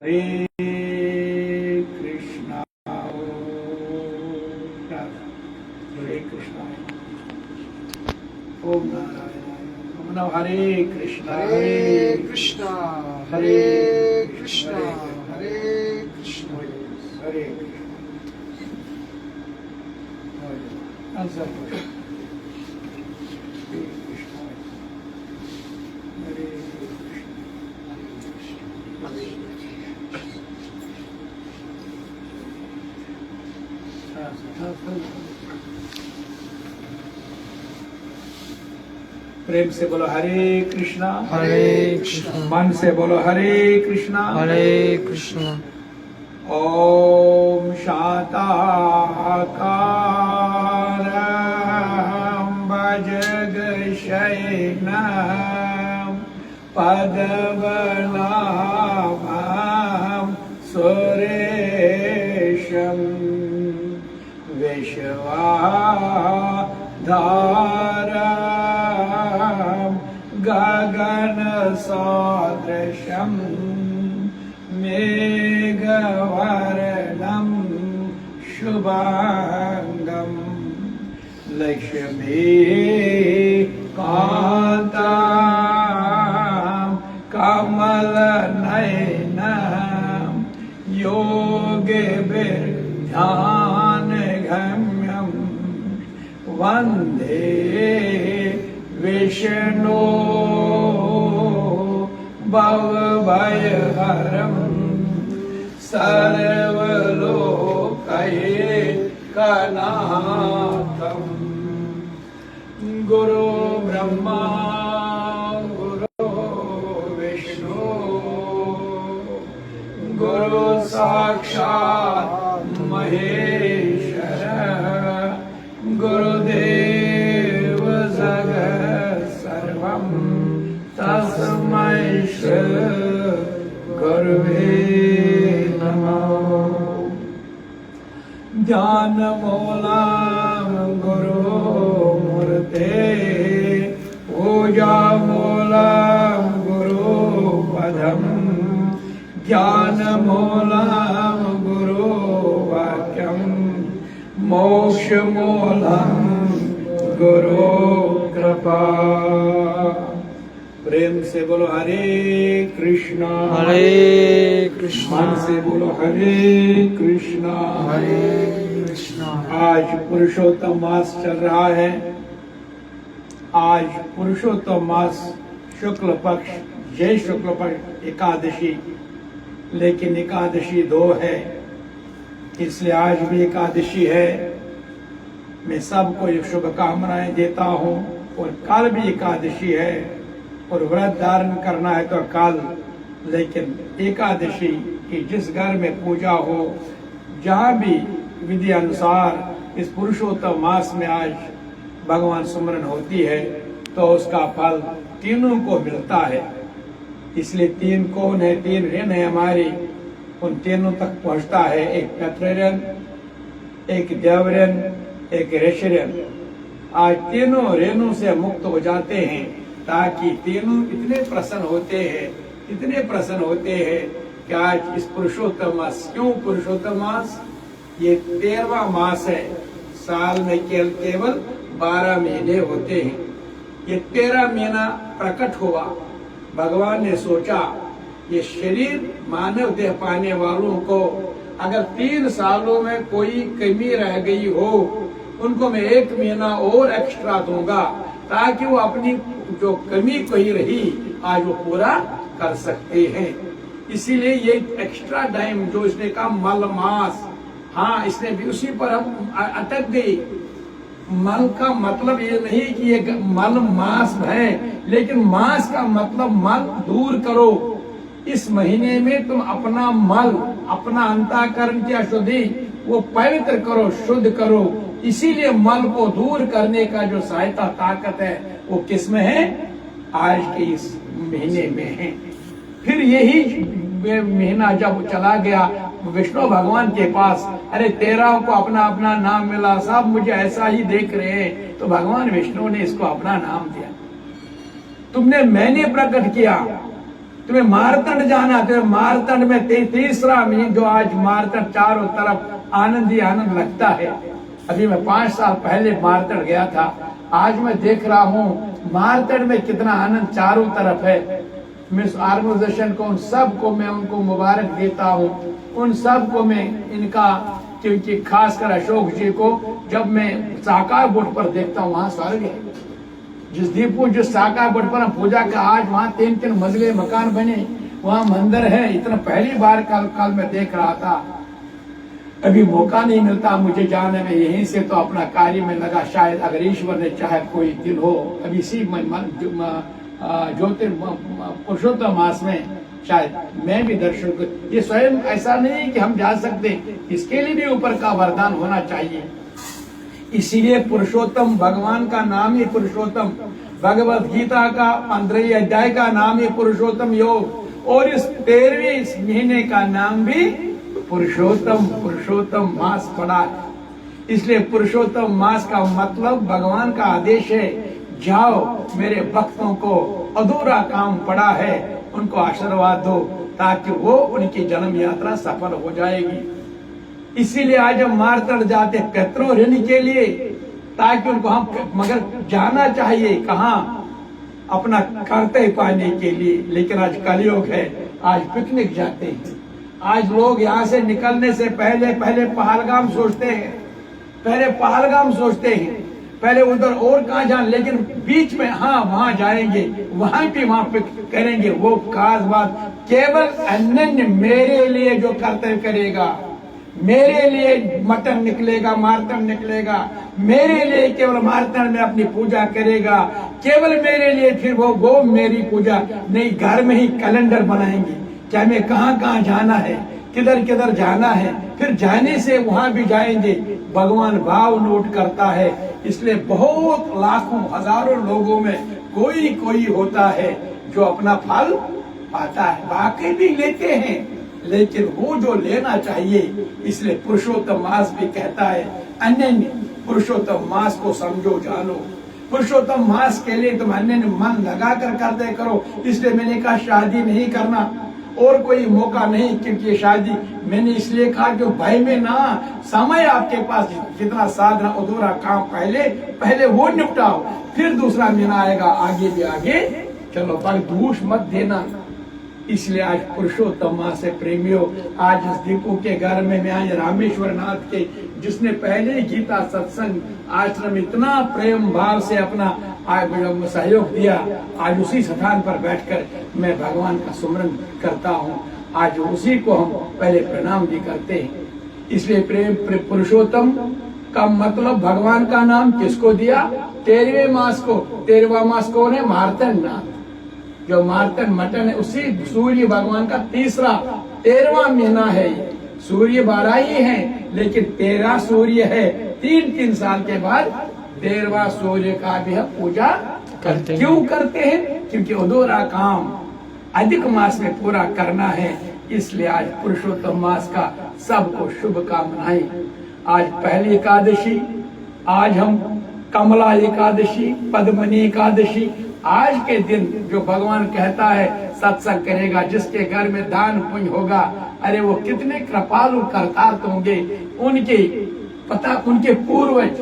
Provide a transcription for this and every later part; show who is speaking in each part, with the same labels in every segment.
Speaker 1: हरे कृष्णा हरे कृष्णा ओम नारायण नमः। हरे कृष्णा
Speaker 2: हरे कृष्णा हरे कृष्णा हरे कृष्णा
Speaker 1: हरे आंसर प्रेम से बोलो हरे कृष्णा मन से बोलो हरे कृष्णा ओम शांताकारं भुजगशयनं पद्मनाभं सुरेशं विश्वाधारं गगनसदृशं मेघवर्णं शुभांगं लक्ष्मीकान्तं कमलनयनं योगिभिर्ध्यानगम्यं वन्दे विष्णु भवभयहरं सर्वलोकैकनाथं गुरु ब्रह्मा गुरु विष्णु गुरु साक्षात् महेश्वर गुरुदेव जगत् सर्वं तस्मै श्री गुरुवे नमः। ध्यानमूलं गुरुमूर्ते पूजामूलं गुरुपदं ज्ञानमूलं गुरुवाक्यं मोक्षमूलं गुरु कृपा। प्रेम से बोलो हरे कृष्णा मन से बोलो हरे कृष्णा। आज पुरुषोत्तम मास चल रहा है। आज पुरुषोत्तम मास शुक्ल पक्ष जय शुक्ल पक्ष एकादशी, लेकिन एकादशी 2 है, इसलिए आज भी एकादशी है। मैं सबको ये शुभकामनाएं देता हूँ। और कल भी एकादशी है और व्रत धारण करना है तो कल, लेकिन एकादशी की जिस घर में पूजा हो, जहाँ भी विधि अनुसार इस पुरुषोत्तम मास में आज भगवान सुमरन होती है तो उसका फल तीनों को मिलता है। इसलिए 3 कौन है, 3 ऋण है हमारी, उन तीनों तक पहुँचता है। एक पितृऋण, एक देवऋण, एक ऋषि ऋण। आज तीनों ऋणों से मुक्त हो जाते हैं, ताकि तीनों इतने प्रसन्न होते हैं कि आज इस पुरुषोत्तम मास, क्यों पुरुषोत्तम मास? ये 13वां मास है। साल में केवल 12 महीने होते हैं। ये 13 महीना प्रकट हुआ। भगवान ने सोचा ये शरीर मानव देह पाने वालों को अगर 3 सालों में कोई कमी रह गई हो, उनको मैं 1 महीना और एक्स्ट्रा दूंगा, ताकि वो अपनी जो कमी कोई रही आज वो पूरा कर सकते हैं। इसीलिए ये एक्स्ट्रा टाइम जो इसने कहा मल मास, हाँ इसने भी उसी पर हम अटक गई। मल का मतलब ये नहीं कि ये मल मास है, लेकिन मास का मतलब मल दूर करो। इस महीने में तुम अपना मल, अपना अंतःकरण की अशुद्धि वो पवित्र करो, शुद्ध करो। इसीलिए मल को दूर करने का जो सहायता ताकत है वो किस में है? आज के इस महीने में है। फिर यही महीना जब चला गया विष्णु भगवान के पास, अरे 13 को अपना अपना नाम मिला, सब मुझे ऐसा ही देख रहे हैं, तो भगवान विष्णु ने इसको अपना नाम दिया। तुमने मैंने प्रकट किया, तुम्हें मारतंड जाना, तुम्हें मारतंड में तीसरा मीन जो आज मारतंड चारों तरफ आनंद ही आनंद लगता है। अभी मैं 5 साल पहले मारतंड गया था, आज मैं देख रहा हूँ मारतंड में कितना आनंद चारों तरफ है। मैं इस ऑर्गेनाइजेशन को, उन सब को मैं उनको मुबारक देता हूँ, उन सब को मैं इनका, क्योंकि खासकर अशोक जी को जब मैं साकार बोर्ड पर देखता हूँ वहां स्वर्ग है। जिस साकार बोर्ड पर हम पूजा का, आज वहाँ 3-3 मंजिले मकान बने, वहाँ मंदिर है। इतना पहली बार काल में देख रहा था। अभी मौका नहीं मिलता मुझे जाने में, यहीं से तो अपना कार्य में लगा। शायद अगर ईश्वर ने चाहे कोई दिन हो, अभी इसी पुरुषोत्तम मास में शायद मैं भी दर्शन कर। ये स्वयं ऐसा नहीं कि हम जा सकते, इसके लिए भी ऊपर का वरदान होना चाहिए। इसीलिए पुरुषोत्तम, भगवान का नाम ही पुरुषोत्तम। भगवत गीता का 15वें अध्याय का नाम ही पुरुषोत्तम योग, और इस 13वें महीने का नाम भी पुरुषोत्तम मास पड़ा है। इसलिए पुरुषोत्तम मास का मतलब भगवान का आदेश है, जाओ मेरे भक्तों को अधूरा काम पड़ा है उनको आशीर्वाद दो, ताकि वो उनकी जन्म यात्रा सफल हो जाएगी। इसीलिए आज हम मारतंड जाते पितरों ऋण के लिए, ताकि उनको हम, मगर जाना चाहिए कहाँ, अपना कर्तव्य पाने के लिए। लेकिन आज कलयुग है, आज पिकनिक जाते हैं। आज लोग यहाँ से निकलने से पहले पहलगाम सोचते हैं, पहले उधर और कहाँ जाए, लेकिन बीच में हाँ वहां जाएंगे, वहां भी वहां पे करेंगे। वो खास बात, केवल अनन्य मेरे लिए जो कर्तव्य करेगा, मेरे लिए मटन निकलेगा, मारतंड निकलेगा, मेरे लिए केवल मारतंड में अपनी पूजा करेगा, केवल मेरे लिए, फिर वो मेरी पूजा नहीं, घर में ही कैलेंडर बनाएंगे कि हमें कहाँ कहाँ जाना है, किधर किधर जाना है, फिर जाने से वहां भी जाएंगे। भगवान भाव नोट करता है। इसलिए बहुत लाखों हजारों लोगों में कोई होता है जो अपना फल पाता है, बाकी भी लेते हैं, लेकिन वो जो लेना चाहिए। इसलिए पुरुषोत्तम मास भी कहता है, अन्य पुरुषोत्तम मास को समझो जानो। पुरुषोत्तम मास के लिए तुम अन्य मन लगा कर करते करो। इसलिए मैंने कहा शादी नहीं करना, और कोई मौका नहीं, क्योंकि शादी मैंने इसलिए कहा कि भाई में ना समय आपके पास, जितना साधना अधूरा काम पहले वो निपटाओ, फिर दूसरा महीना आएगा, आगे भी आगे चलो, पर दोष मत देना। इसलिए आज पुरुषोत्तम मास से प्रेमियों, आज इस दीपू के घर में मैं आज रामेश्वर नाथ के, जिसने पहले गीता सत्संग आश्रम इतना प्रेम भाव से अपना सहयोग दिया, आज उसी स्थान पर बैठकर मैं भगवान का सुमरन करता हूँ। आज उसी को हम पहले प्रणाम भी करते हैं। इसलिए प्रेम पुरुषोत्तम का मतलब भगवान का नाम किसको दिया? 13वें मास को। 13वां मास कौन है? मार्तंड नाथ। जो मार्तंड मटन है, उसी सूर्य भगवान का 13वां महीना है। सूर्य 12 ही है, लेकिन 13 सूर्य है। 3 साल के बाद 13वां सूर्य का भी हम पूजा करते हैं। क्यों करते हैं? क्योंकि अधूरा काम अधिक मास में पूरा करना है। इसलिए आज पुरुषोत्तम मास का सबको शुभकामनाएं। आज पहली एकादशी, आज हम कमला एकादशी, पद्मनी एकादशी। आज के दिन जो भगवान कहता है सत्संग करेगा, जिसके घर में दान पुण्य होगा, अरे वो कितने कृपालु करतार्थ होंगे। उनके पूर्वज,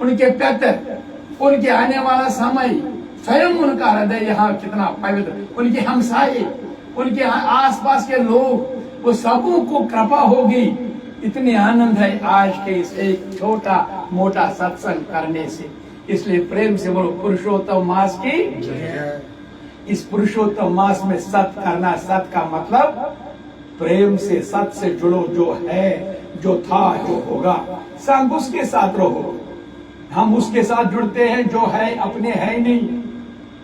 Speaker 1: उनके पितर, उनके आने वाला समय, स्वयं उनका हृदय यहाँ कितना पवित्र, उनके हमसाये, उनके आसपास के लोग, वो सबों को कृपा होगी। इतने आनंद है आज के इस एक छोटा मोटा सत्संग करने से। इसलिए प्रेम से बोलो पुरुषोत्तम मास की। इस पुरुषोत्तम मास में सत करना, सत का मतलब प्रेम से, सत से जुड़ो। जो है, जो था, जो होगा, संग उसके साथ रहो। हम उसके साथ जुड़ते हैं जो है, अपने है नहीं।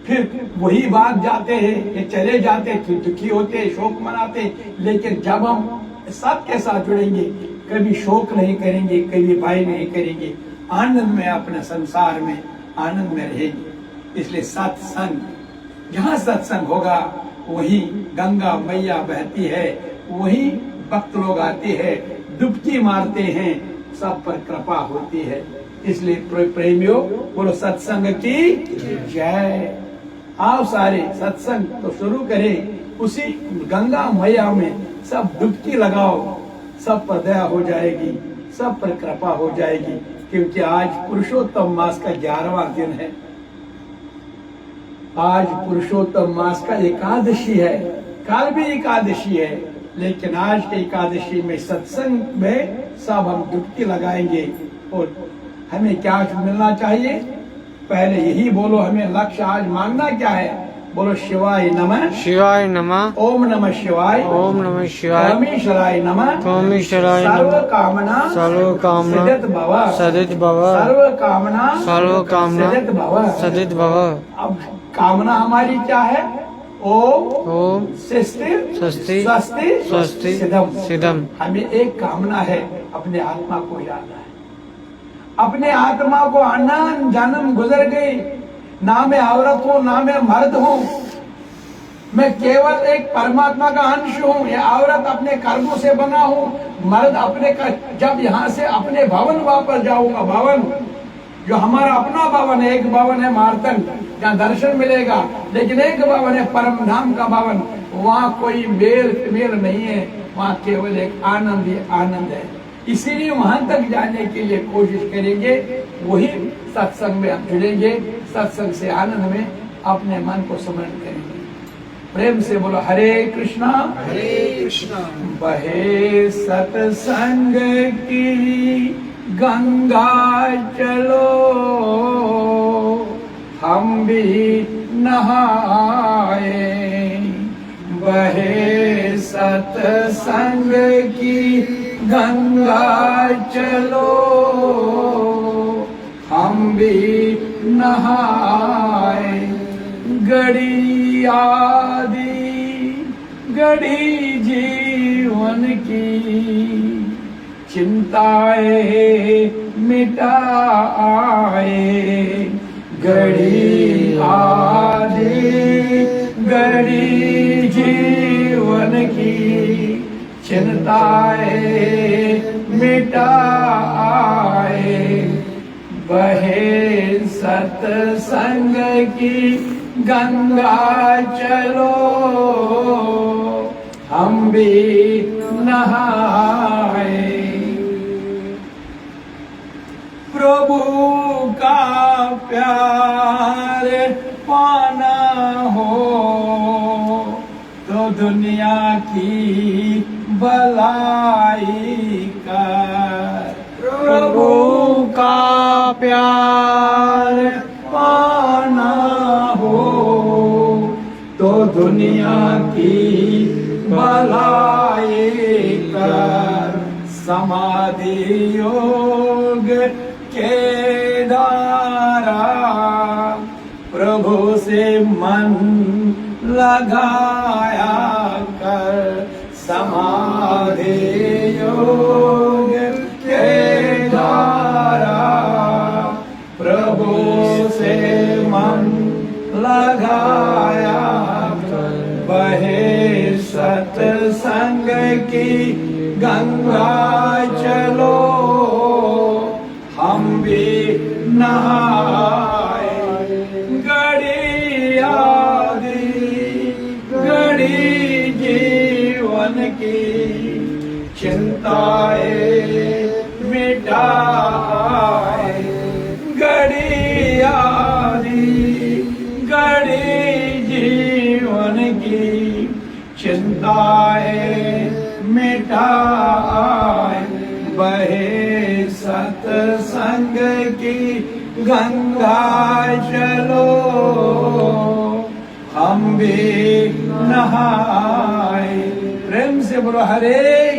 Speaker 1: फिर वही भाग जाते हैं, ये चले जाते, फिर दुखी होते, शोक मनाते। लेकिन जब हम सबके साथ जुड़ेंगे, कभी शोक नहीं करेंगे, कभी भय नहीं करेंगे, आनंद में, अपने संसार में आनंद में रहेंगे। इसलिए सत्संग, जहाँ सत्संग होगा वही गंगा मैया बहती है, वही भक्त लोग आते हैं, डुबकी मारते हैं, सब पर कृपा होती है। इसलिए प्रेमियों बोलो सत्संग की जय। आओ सारे सत्संग तो शुरू करें। उसी गंगा मैया में सब डुबकी लगाओ, सब पर दया हो जाएगी, सब पर कृपा हो जाएगी। क्योंकि आज पुरुषोत्तम मास का 11वां दिन है। आज पुरुषोत्तम मास का एकादशी है, कल भी एकादशी है, लेकिन आज के एकादशी में सत्संग में सब हम डुबकी लगाएंगे। और हमें क्या मिलना चाहिए? पहले यही बोलो, हमें लक्ष्य आज मांगना क्या है? बोलो शिवाय नमः,
Speaker 3: शिवाय नमः,
Speaker 1: ओम नमः शिवाय,
Speaker 3: ओम नमः शिवाय,
Speaker 1: परमेश्वराय नमः,
Speaker 3: परमेश्वराय
Speaker 1: सर्व
Speaker 3: नमः,
Speaker 1: कामना
Speaker 3: सर्व कामना
Speaker 1: सदित भव,
Speaker 3: सदित भव,
Speaker 1: सर्व कामना
Speaker 3: सदित भव, सदित भव।
Speaker 1: अब कामना हमारी क्या है? ओम
Speaker 3: स्वस्ति
Speaker 1: स्वस्ति
Speaker 3: स्वस्ति सिद्धम।
Speaker 1: हमें एक कामना है, अपने आत्मा को जानना है। अपने आत्मा को अनंत जन्म गुजर गई, ना मैं औरत हूँ ना मैं मर्द हूँ, मैं केवल एक परमात्मा का अंश हूँ। ये औरत अपने कर्मों से बना हूँ, मर्द अपने जब यहाँ से अपने भवन वापस जाऊंगा, भवन जो हमारा अपना भवन है, एक भवन है मार्तन जहाँ दर्शन मिलेगा, लेकिन एक भवन है परम धाम का भवन, वहाँ कोई मेल नहीं है, वहाँ केवल एक आनंद ही आनंद है। इसीलिए वहां तक जाने के लिए कोशिश करेंगे, वही सत्संग में हम जुड़ेंगे, सत्संग से आनंद में अपने मन को स्मरण करेंगे। प्रेम से बोलो हरे कृष्णा,
Speaker 2: हरे कृष्णा।
Speaker 1: बहे सत्संग की गंगा चलो, हम भी नहाए। बहे सत्संग की गंगा चलो, हम भी नहाए। घड़ी आदि घड़ी जीवन की, चिंताएं मिटाए। घड़ी आदि घड़ी जीवन की, चिंताएं मिटाए। बहे सत्संग की गंगा चलो, हम भी नहाए। प्रभु का प्यार पाना हो तो दुनिया की भलाई कर। प्रभु का प्यार पाना हो तो दुनिया की भलाई कर। समाधि योग के द्वारा प्रभु से मन लगाया कर। समाधि योग के द्वारा प्रभु से मन लगाया कर। बहे सत्संग की गंगा चलो, हम भी नहाए। घड़ी आदि घड़ी जीवन की, चिंताएं मिटाए। घड़ी आदि घड़ी जीवन की, चिंताएं मिटाए। बहे सत्संग की गंगा चलो, हम भी नहाए। प्रेम से बोलो हरे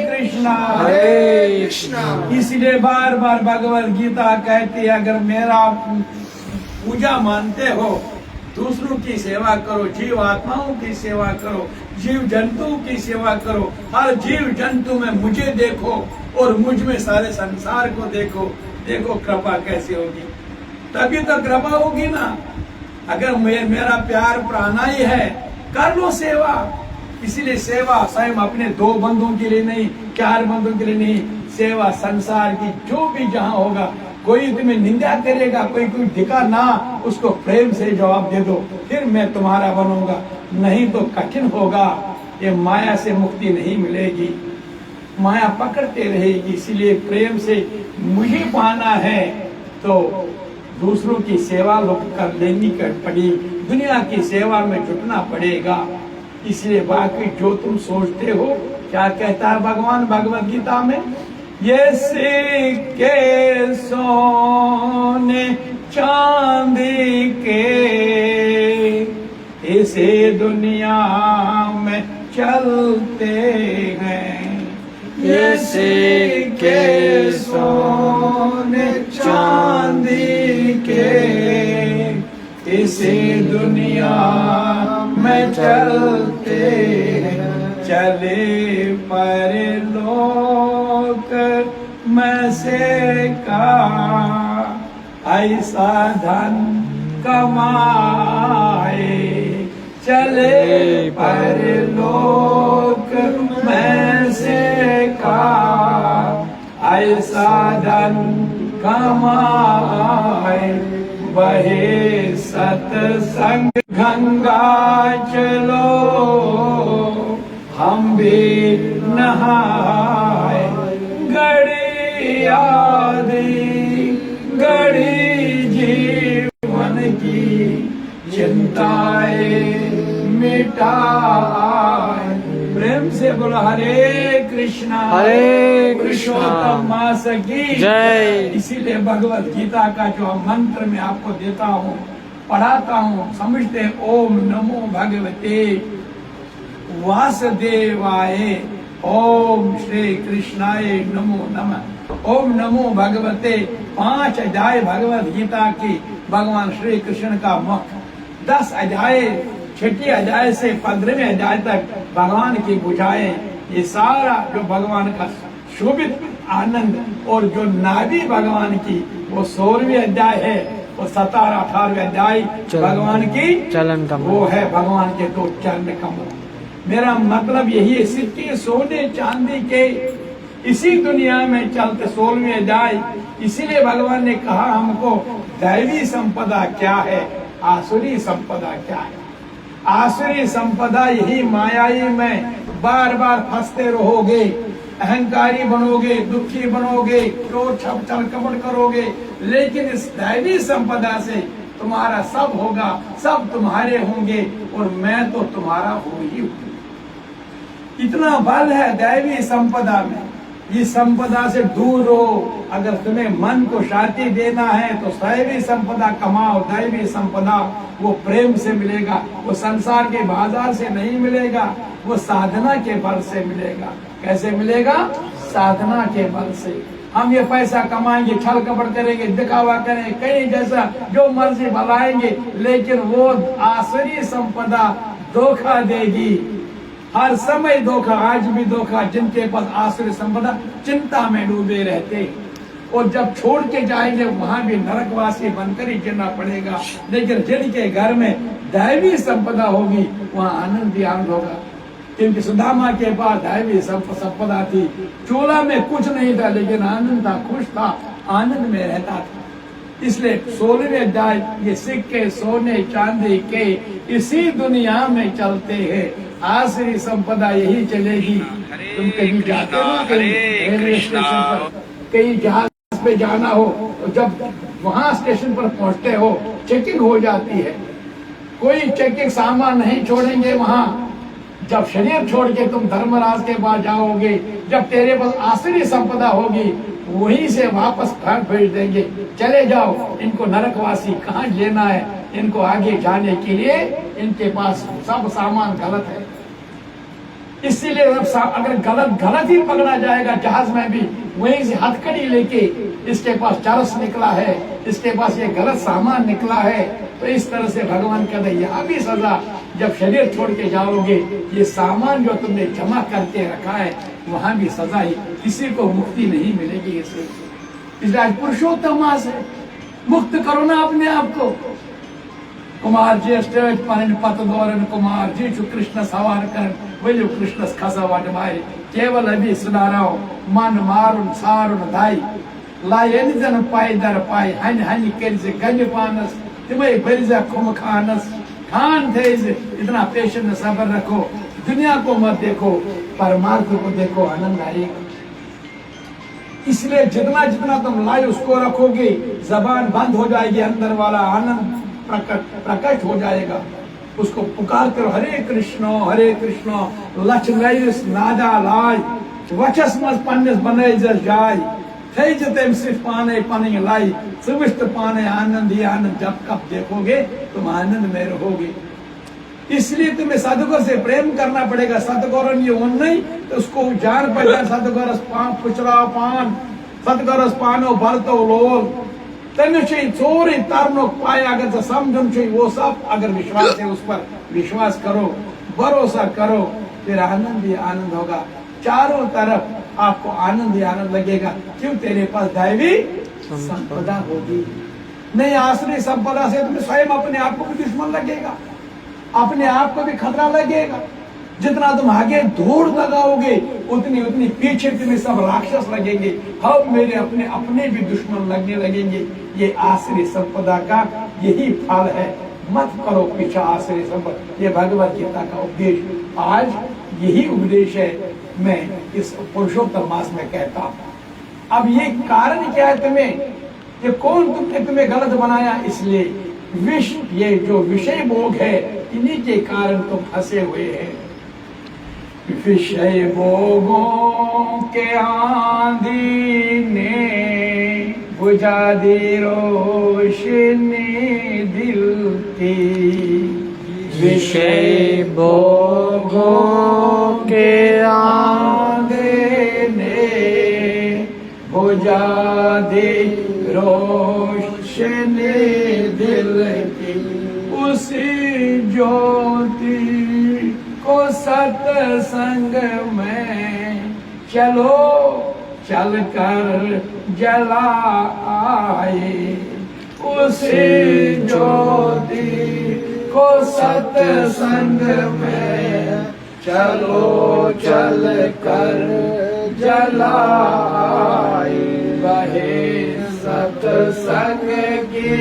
Speaker 1: कृष्णा,
Speaker 2: हरे कृष्णा।
Speaker 1: इसलिए बार बार भगवत गीता कहती है, अगर मेरा पूजा मानते हो, दूसरों की सेवा करो, जीव आत्माओं की सेवा करो, जीव जंतुओं की सेवा करो। हर जीव जंतु में मुझे देखो और मुझ में सारे संसार को देखो। देखो कृपा कैसी होगी, तभी तो कृपा होगी ना। अगर मेरा प्यार प्राणा ही है, कर लो सेवा। इसीलिए सेवा स्वयं अपने 2 बंधुओं के लिए नहीं, 4 बंधुओं के लिए नहीं, सेवा संसार की जो भी जहां होगा। कोई तुम्हें निंदा करेगा, कोई दिखा ना, उसको प्रेम से जवाब दे दो, फिर मैं तुम्हारा बनूंगा। नहीं तो कठिन होगा। ये माया से मुक्ति नहीं मिलेगी, माया पकड़ते रहेगी। इसलिए प्रेम से मुझे पाना है तो दूसरों की सेवा कर लेनी पड़ी, दुनिया की सेवा में जुटना पड़ेगा। इसलिए बाकी जो तुम सोचते हो, क्या कहता है भगवान भगवत गीता में, ये सिक्के सोने चांदी के इसे दुनिया में चलते हैं। ये सिक्के सोने चांदी के इसी दुनिया में चलते हैं। चले परलोक में से का ऐसा धन कमाए, चले परलोक में से का ऐसा धन कमाए। बहे सतसंग गंगा चलो हम भी नहाए, गड़ी आदि गड़ी जीवन की चिंताएं मिटाए। प्रेम से बोलो हरे कृष्णा पुरुषोत्तम मास की
Speaker 3: जय।
Speaker 1: इसीलिए भगवत गीता का जो मंत्र मैं आपको देता हूँ, पढ़ाता हूँ, समझते हैं, ओम नमो भगवते वासुदेवाय, ओम श्री कृष्णाय नमो नमः, ओम नमो भगवते। 5 अध्याय भगवत गीता की भगवान श्री कृष्ण का मुख, 10 अध्याय, 6 अध्याय से 15वें अध्याय तक भगवान की बुझाएं। ये सारा जो भगवान का शोभित आनंद और जो नाभि भगवान की वो 16वें अध्याय है, वो 17, 18वें अध्याय भगवान की
Speaker 3: चलन कमल,
Speaker 1: वो है भगवान के 2 चरण कमल। मेरा मतलब यही है, सिक्के सोने चांदी के इसी दुनिया में चलते 16वें अध्याय। इसीलिए भगवान ने कहा हमको दैवी संपदा क्या है, आसुरी संपदा क्या है। आसुरी संपदा यही मायाई में बार बार फंसते रहोगे, अहंकारी बनोगे, दुखी बनोगे, क्रोध छल कपट करोगे। लेकिन इस दैवी संपदा से तुम्हारा सब होगा, सब तुम्हारे होंगे और मैं तो तुम्हारा हो ही हूँ। इतना बल है दैवी संपदा में। इस संपदा से दूर रहो। अगर तुम्हें मन को शांति देना है तो दैवी संपदा कमाओ। दैवी संपदा वो प्रेम से मिलेगा, वो संसार के बाजार से नहीं मिलेगा, वो साधना के बल से मिलेगा। कैसे मिलेगा? साधना के बल से। हम ये पैसा कमाएंगे, छल कपट करेंगे, दिखावा करेंगे, कहीं जैसा जो मर्जी भलाएंगे, लेकिन वो आसुरी संपदा धोखा देगी। हर समय धोखा, आज भी धोखा। जिनके पास आसुरी संपदा चिंता में डूबे रहते और जब छोड़ के जाएंगे वहां भी नरकवासी बनकर ही जीना पड़ेगा। लेकिन जिनके घर में दैवी संपदा होगी वहां आनंद ही आनंद होगा। क्योंकि सुदामा के पास दैवी संपदा थी, चोला में कुछ नहीं था लेकिन आनंद था, खुश था, आनंद में रहता था। इसलिए 16वें अध्याय, ये सिक्के सोने चांदी के इसी दुनिया में चलते हैं, आसुरी संपदा यही चलेगी। तुम कहीं जाते हो, कहीं रेलवे स्टेशन पर, कहीं जहाज पे जाना हो, तो जब वहां स्टेशन पर पहुंचते हो चेकिंग हो जाती है। कोई चेकिंग सामान नहीं छोड़ेंगे वहां। जब शरीर छोड़ के तुम धर्मराज के पास जाओगे, जब तेरे पास आसुरी संपदा होगी, वहीं से वापस घर भेज देंगे, चले जाओ। इनको नरकवासी कहाँ लेना है, इनको आगे जाने के लिए इनके पास सब सामान गलत है। इसीलिए अगर गलत ही पकड़ा जाएगा जहाज में भी, वहीं से हथकड़ी लेके इसके पास चरस निकला है, इसके पास ये गलत सामान निकला है, तो इस तरह से भगवान कहते हैं यहाँ भी सजा। जब शरीर छोड़ के जाओगे, ये सामान जो तुमने जमा करके रखा है वहां भी सजा ही, किसी को मुक्ति नहीं मिलेगी इससे। इसलिए आज पुरुषोत्तम मास है, मुक्त करो ना अपने आप को। कुमार जी स्टेज पर पत दौरन कुमार जी कृष्ण सवार कर बोलो कृष्ण खसवाट मारे केवल अभी सुना रहा हो मन मारुन सारुन धाई लायन जन पाई दर पाई हन हन कर गंज पानस तिमय भरिजा खुम खानस शांत है, इतना पेशेंस सब्र रखो, दुनिया को मत देखो, परमार्थ को देखो, आनंद आएगा। इसलिए जितना जितना तुम लाए उसको रखोगे, जबान बंद हो जाएगी, अंदर वाला आनंद प्रकट हो जाएगा। उसको पुकारते रहो, हरे कृष्ण लक्ष्मण नादा लाय वचस मज पन्नस बने जाय थे तम सिर्फ पाने पन लाई सुविष्ट पाने आनंद ही आनंद। जब कब देखोगे तुम आनंद में रहोगे। इसलिए तुम्हें सदगुरु से प्रेम करना पड़ेगा। सदगुरु ये उन नहीं तो उसको जान पहचान, सदगुरु पुचरा पान सदगुरु पानो भरतो लोल तमिस चोरी तरनो पाया, अगर समझन वो सब, अगर विश्वास है उस पर विश्वास करो, भरोसा करो, फिर आनंद ही आनंद होगा। चारों तरफ आपको आनंद ही आनंद लगेगा। क्यों? तेरे पास दैवी संपदा होगी। नहीं आश्रय संपदा से तुम्हें स्वयं अपने आप को भी दुश्मन लगेगा, अपने आप को भी खतरा लगेगा। जितना तुम आगे दौड़ लगाओगे उतनी उतनी पीछे तुम्हें सब राक्षस लगेंगे। हम मेरे अपने अपने भी दुश्मन लगने लगेंगे। ये आश्रय संपदा का यही फल है। मत करो पीछा आश्रय संपदा। ये भगवत गीता का उपदेश, आज यही उपदेश है मैं इस पुरुषोत्तम मास में कहता हूं। अब ये कारण क्या है तुम्हें, ये कौन तुमने तुम्हें गलत बनाया? इसलिए ये जो विषय भोग है, इन्हीं के कारण तुम फंसे हुए हैं। विषय भोगों के आंधी ने बुझा दी रोशनी दिल की।
Speaker 3: विषय भोगों के
Speaker 1: आंधी ने बुझा दी रोशनी दिल की। उसी ज्योति को सत्संग में चलो चल कर जला आए। उसी ज्योति को सत्संग में चलो चल कर जला आए। बहे सत्संग की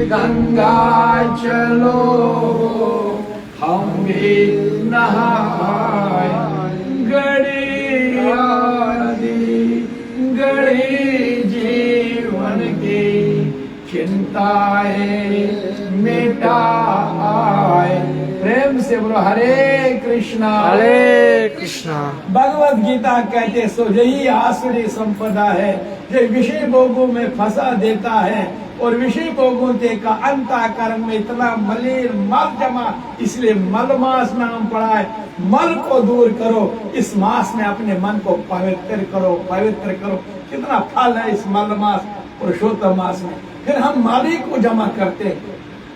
Speaker 1: गंगा चलो हम भी नहाए। गड़ी आदि गड़ी जीवन की चिंताएं मिटाए। प्रेम से बोलो हरे कृष्णा
Speaker 3: हरे कृष्णा।
Speaker 1: भगवत गीता कहते सो यही आसुरी संपदा है जो विषय भोगों में फंसा देता है। और विषय भोगों के का अंतःकरण में इतना मलिन मल जमा, इसलिए मल मास नाम पड़ा है। मल को दूर करो, इस मास में अपने मन को पवित्र करो, पवित्र करो। कितना फल है इस मल मास पुरुषोत्तम मास में। फिर हम माली को जमा करते,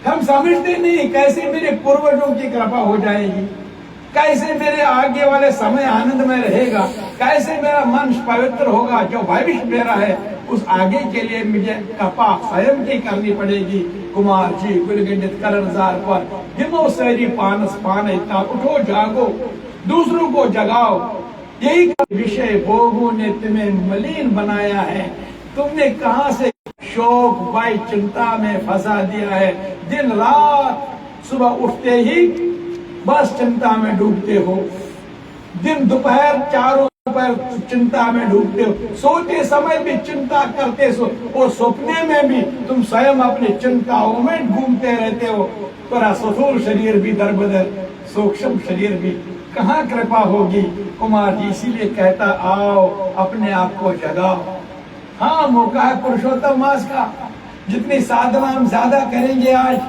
Speaker 1: हम समझते नहीं कैसे मेरे पूर्वजों की कृपा हो जाएगी, कैसे मेरे आगे वाले समय आनंद में रहेगा, कैसे मेरा मन पवित्र होगा। जो भविष्य मेरा है उस आगे के लिए मुझे कृपा स्वयं की करनी पड़ेगी। कुमार जी गुलगंडित करणजार पर गिनो सैरी पानस पाने का, उठो जागो दूसरों को जगाओ। यही विषय भोगों ने तुम्हें मलिन बनाया है। तुमने कहां से शोक भय चिंता में फंसा दिया है। दिन रात सुबह उठते ही बस चिंता में डूबते हो, दिन दोपहर चारों पर चिंता में डूबते हो, सोते समय भी चिंता करते सो, और सपने में भी तुम स्वयं अपनी चिंताओं में घूमते रहते हो। तेरा स्थूल शरीर भी दर बदर, सूक्ष्म शरीर भी, कहाँ कृपा होगी। कुमार जी इसीलिए कहता आओ अपने आप को जगाओ। हाँ मौका है पुरुषोत्तम मास का। जितनी साधना हम ज्यादा करेंगे आज,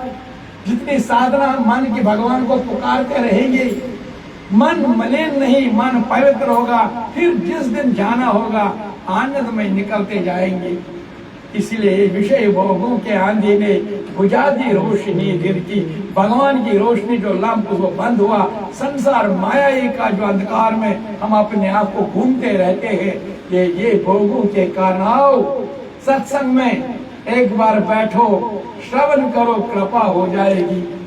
Speaker 1: जितनी साधना हम मन की भगवान को पुकारते रहेंगे, मन मलिन नहीं, मन पवित्र होगा। फिर जिस दिन जाना होगा आनंद में निकलते जाएंगे। इसलिए विषय भोगों के आंधी ने बुझा दी रोशनी दिल की। भगवान की रोशनी जो लंप वो बंद हुआ, संसार माया का जो अंधकार में हम अपने आप को घूमते रहते हैं, ये भोगों के कारण। आओ सत्संग में एक बार बैठो, श्रवण करो, कृपा हो जाएगी।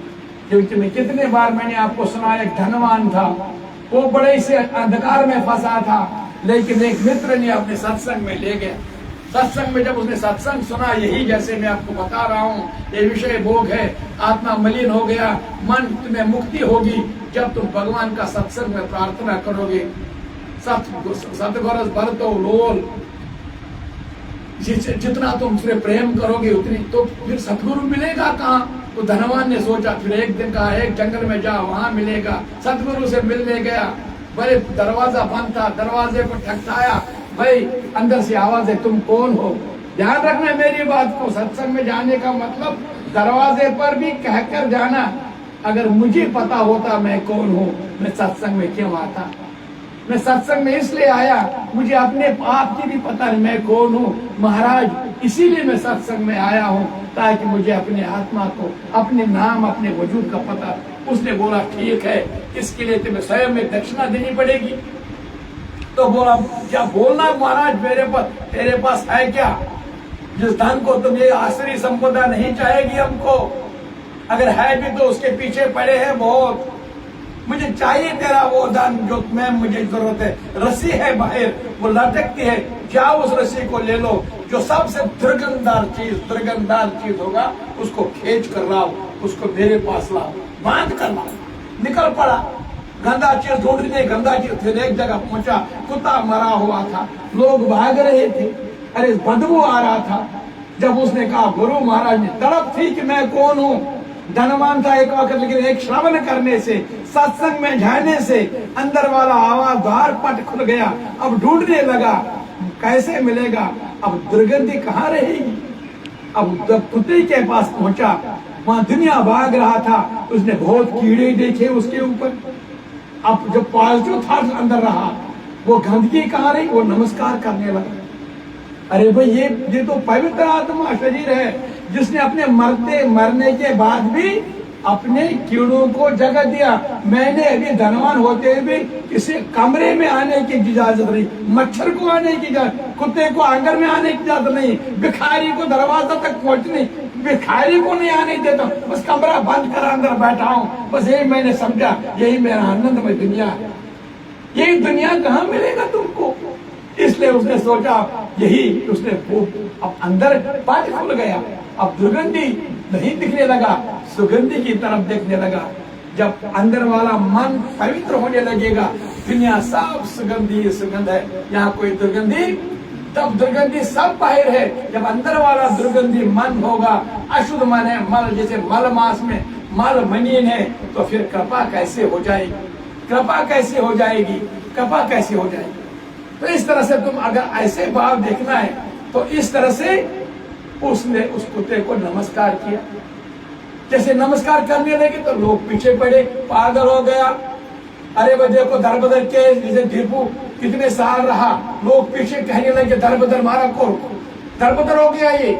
Speaker 1: क्योंकि मैं कितने बार मैंने आपको सुना, एक धनवान था, वो बड़े से अंधकार में फंसा था, लेकिन एक मित्र ने अपने सत्संग में ले गया। सत्संग में जब उसने सत्संग सुना, यही जैसे मैं आपको बता रहा हूँ, ये विषय भोग है, आत्मा मलिन हो गया, मन तुम्हें मुक्ति होगी जब तुम भगवान का सत्संग में प्रार्थना करोगे। सतगुरस भरतो लोल, जितना तुम उससे प्रेम करोगे उतनी, तो फिर सतगुरु मिलेगा कहाँ? तो धनवान ने सोचा, फिर एक दिन कहा एक जंगल में जा, वहां मिलेगा। सतगुरु से मिलने गया, भाई दरवाजा बंद था, दरवाजे पर ठकठाया, भाई अंदर से आवाज है, तुम कौन हो? ध्यान रखना मेरी बात को, सत्संग में जाने का मतलब दरवाजे पर भी कहकर जाना। अगर मुझे पता होता मैं कौन हूँ, मैं सत्संग में क्यों आता? मैं सत्संग में इसलिए आया, मुझे अपने आप की भी पता नहीं मैं कौन हूँ महाराज, इसीलिए मैं सत्संग में आया हूँ, ताकि मुझे अपने आत्मा को, अपने नाम, अपने वजूद का पता। उसने बोला ठीक है, इसके लिए तुम्हें स्वयं में दक्षिणा देनी पड़ेगी। तो बोला क्या बोलना महाराज, तेरे पास है क्या? जिस धन को तुम, ये आसरी संपदा नहीं चाहेगी हमको, अगर है भी तो उसके पीछे पड़े हैं बहुत। मुझे चाहिए तेरा वो धन जो मैं, मुझे जरूरत है। रस्सी है बाहर, वो लटकती है, जाओ उस रस्सी को ले लो, जो सबसे दुर्गंधदार चीज होगा उसको खींच कर लाओ, उसको मेरे पास लाओ, बांध कर लाओ। निकल पड़ा, गंदा चीज ढूंढने, गंदा चीज फिर एक जगह पहुंचा, कुत्ता मरा हुआ था, लोग भाग रहे थे, अरे बदबू आ रहा था। जब उसने कहा, गुरु महाराज ने तड़प थी कि मैं कौन हूँ, धनवान था एक वक्त, लेकिन एक श्रवण करने से, सत्संग में जाने से अंदर वाला आवाज द्वार पट खुल गया। अब ढूंढने लगा, कैसे मिलेगा? अब दुर्गंधी कहाँ रहेगी? अब जब कुत्ते के पास पहुंचा, वहां दुनिया भाग रहा था, उसने बहुत कीड़े देखे उसके ऊपर। अब जब पॉजिटिव थॉट अंदर रहा, वो गंदगी कहाँ रही? वो नमस्कार करने लगा। अरे भाई ये तो पवित्र आत्मा शरीर है, जिसने अपने मरने के बाद भी अपने कीड़ों को जगह दिया। मैंने अभी धनवान होते हुए किसी कमरे में आने की इजाजत नहीं, मच्छर को आने की इजाजत, कुत्ते को आंगन में आने की इजाजत नहीं, भिखारी को दरवाजा तक पहुंचने, भिखारी को नहीं आने देता, बस कमरा बंद कर अंदर बैठा हूँ। बस यही मैंने समझा, यही मेरा आनंदमय दुनिया है। यही दुनिया कहाँ मिलेगा तुमको? इसलिए उसने सोचा, यही उसने अब अंदर पाठ खुल गया। अब दुर्गंधी नहीं दिखने लगा, सुगंधी की तरफ देखने लगा। जब अंदर वाला मन पवित्र होने लगेगा, दुनिया सब सुगंधी सुगंध है, यहाँ कोई दुर्गंधी, तब दुर्गंधी सब बाहर है। जब अंदर वाला दुर्गंधी मन होगा, अशुद्ध मन है, मल जैसे मल मास में मल मनीन है, तो फिर कृपा कैसे हो जाएगी? कृपा कैसे हो जाएगी? कृपा कैसे हो जाएगी? तो इस तरह से तुम अगर ऐसे भाव देखना है, तो इस तरह से उसने उस कुत्ते को नमस्कार किया। जैसे नमस्कार करने लगे तो लोग पीछे पड़े, पागल हो गया। अरे भाई देखो दर बदर के, जैसे दीपू कितने साल रहा, लोग पीछे कहने लगे दर बदर मारा को, दर बदर हो गया ये,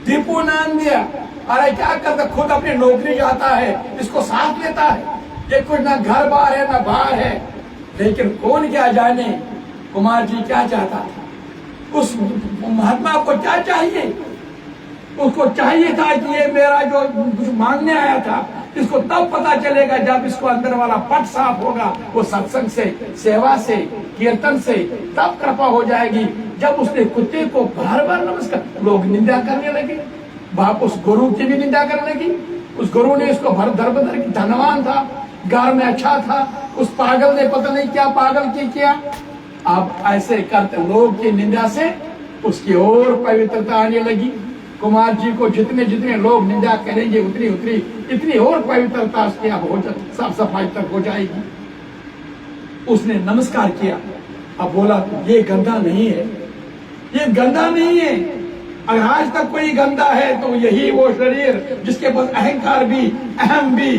Speaker 1: दीपू नाम दिया। अरे क्या करता, खुद अपनी नौकरी जाता है, इसको साथ लेता है, ये कुछ ना घर बार है ना बाहर है। लेकिन कौन क्या जाने कुमार जी क्या चाहता था, उस महात्मा को क्या चाहिए? उसको चाहिए था कि ये मेरा जो कुछ मांगने आया था, इसको तब पता चलेगा जब इसको अंदर वाला पट साफ होगा। वो सत्संग से, सेवा से, कीर्तन से तब कृपा हो जाएगी। जब उसने कुत्ते को बार बार नमस्कार, लोग निंदा करने लगे, बाप उस गुरु की भी निंदा करने लगी। उस गुरु ने इसको भर दर बदर, धनवान था, घर में अच्छा था, उस पागल ने पता नहीं क्या पागल की किया। अब ऐसे करते लोग की निंदा से उसकी और पवित्रता आने लगी। कुमार जी को जितने जितने लोग निंदा करेंगे, उतनी उतनी इतनी और पवित्रता उसकी अब हो साफ सफाई तक हो जाएगी। उसने नमस्कार किया, अब बोला ये गंदा नहीं है, ये गंदा नहीं है। अगर आज तक कोई गंदा है तो यही वो शरीर जिसके पास अहंकार भी, अहम भी,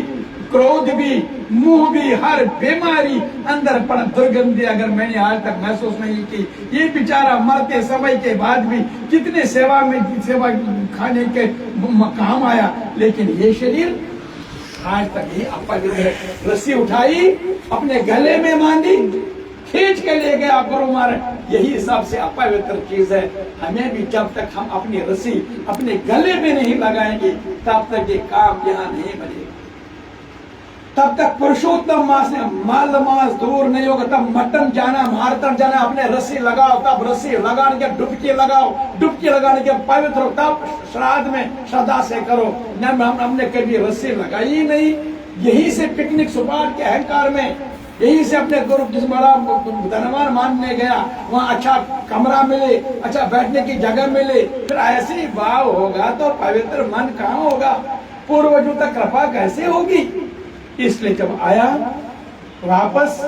Speaker 1: क्रोध भी, मुंह भी, हर बीमारी अंदर पड़ा दुर्गंधी अगर मैंने आज तक महसूस नहीं की। ये बेचारा मरते समय के बाद भी कितने सेवा खाने के काम आया, लेकिन ये शरीर आज तक ही अपवित्र। रस्सी उठाई, अपने गले में बांधी, खींच के ले गया गुरु महाराज। यही सबसे अपवित्र चीज है। हमें भी जब तक हम अपनी रस्सी अपने गले में नहीं लगाएंगे, तब तक ये काम यहाँ नहीं बनेगा। तब तक पुरुषोत्तम मास में मल मास दूर नहीं होगा। तब मटन जाना, मारतन जाना, अपने रस्सी लगाओ, तब रस्सी लगाने के डुबकी लगाओ, डुबकी लगाने के पवित्र हो, तब श्राद्ध में श्रद्धा से करो। न हमने कभी रस्सी लगाई ही नहीं। यही से पिकनिक स्पॉट के अहंकार में, यही से अपने गुरु जिस बड़ा धनवान मानने गया, वहाँ अच्छा कमरा मिले, अच्छा बैठने की जगह मिले, फिर ऐसे ही भाव होगा तो पवित्र मन कहाँ होगा? पूर्वजों तक कृपा कैसे होगी? इसलिए जब आया वापस,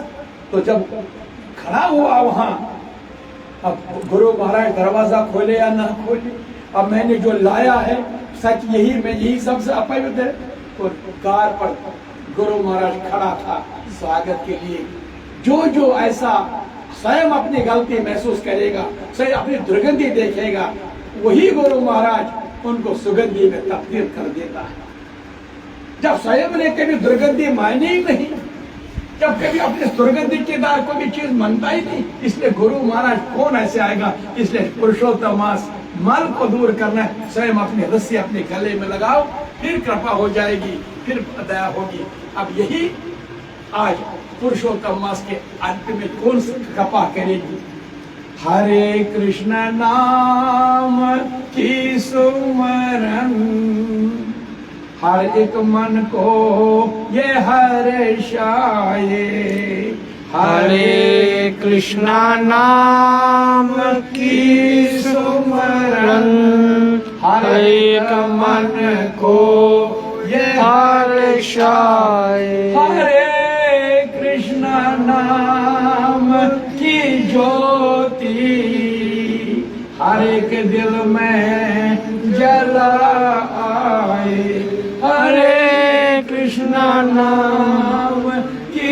Speaker 1: तो जब खड़ा हुआ वहां, अब गुरु महाराज दरवाजा खोले या ना खोले, अब मैंने जो लाया है सच यही, मैं यही सबसे अपवित्र है। तो द्वार पर गुरु महाराज खड़ा था स्वागत के लिए। जो जो ऐसा स्वयं अपनी गलती महसूस करेगा, स्वयं अपनी दुर्गंधी देखेगा, वही गुरु महाराज उनको सुगंधी में तब्दील कर देता है। जब स्वयं ने कभी दुर्गंधी मानी ही नहीं, जब कभी अपने दुर्गंधी के दार कोई भी चीज मानता ही नहीं, इसलिए गुरु महाराज कौन ऐसे आएगा? इसलिए पुरुषोत्तम मास मल को दूर करना है। स्वयं अपनी रस्सी अपने गले में लगाओ, फिर कृपा हो जाएगी, फिर दया होगी। अब यही आज पुरुषोत्तम मास के अंत में कौन सी कृपा करेगी? हरे कृष्ण नाम की सुमरन, हर एक मन को ये हर्षाए।
Speaker 3: हरे कृष्णा नाम की सुमरन,
Speaker 1: हर एक मन को ये
Speaker 3: हर्षाए।
Speaker 1: हरे कृष्ण नाम की ज्योति हर एक दिल में जलाए। हरे कृष्ण नाम की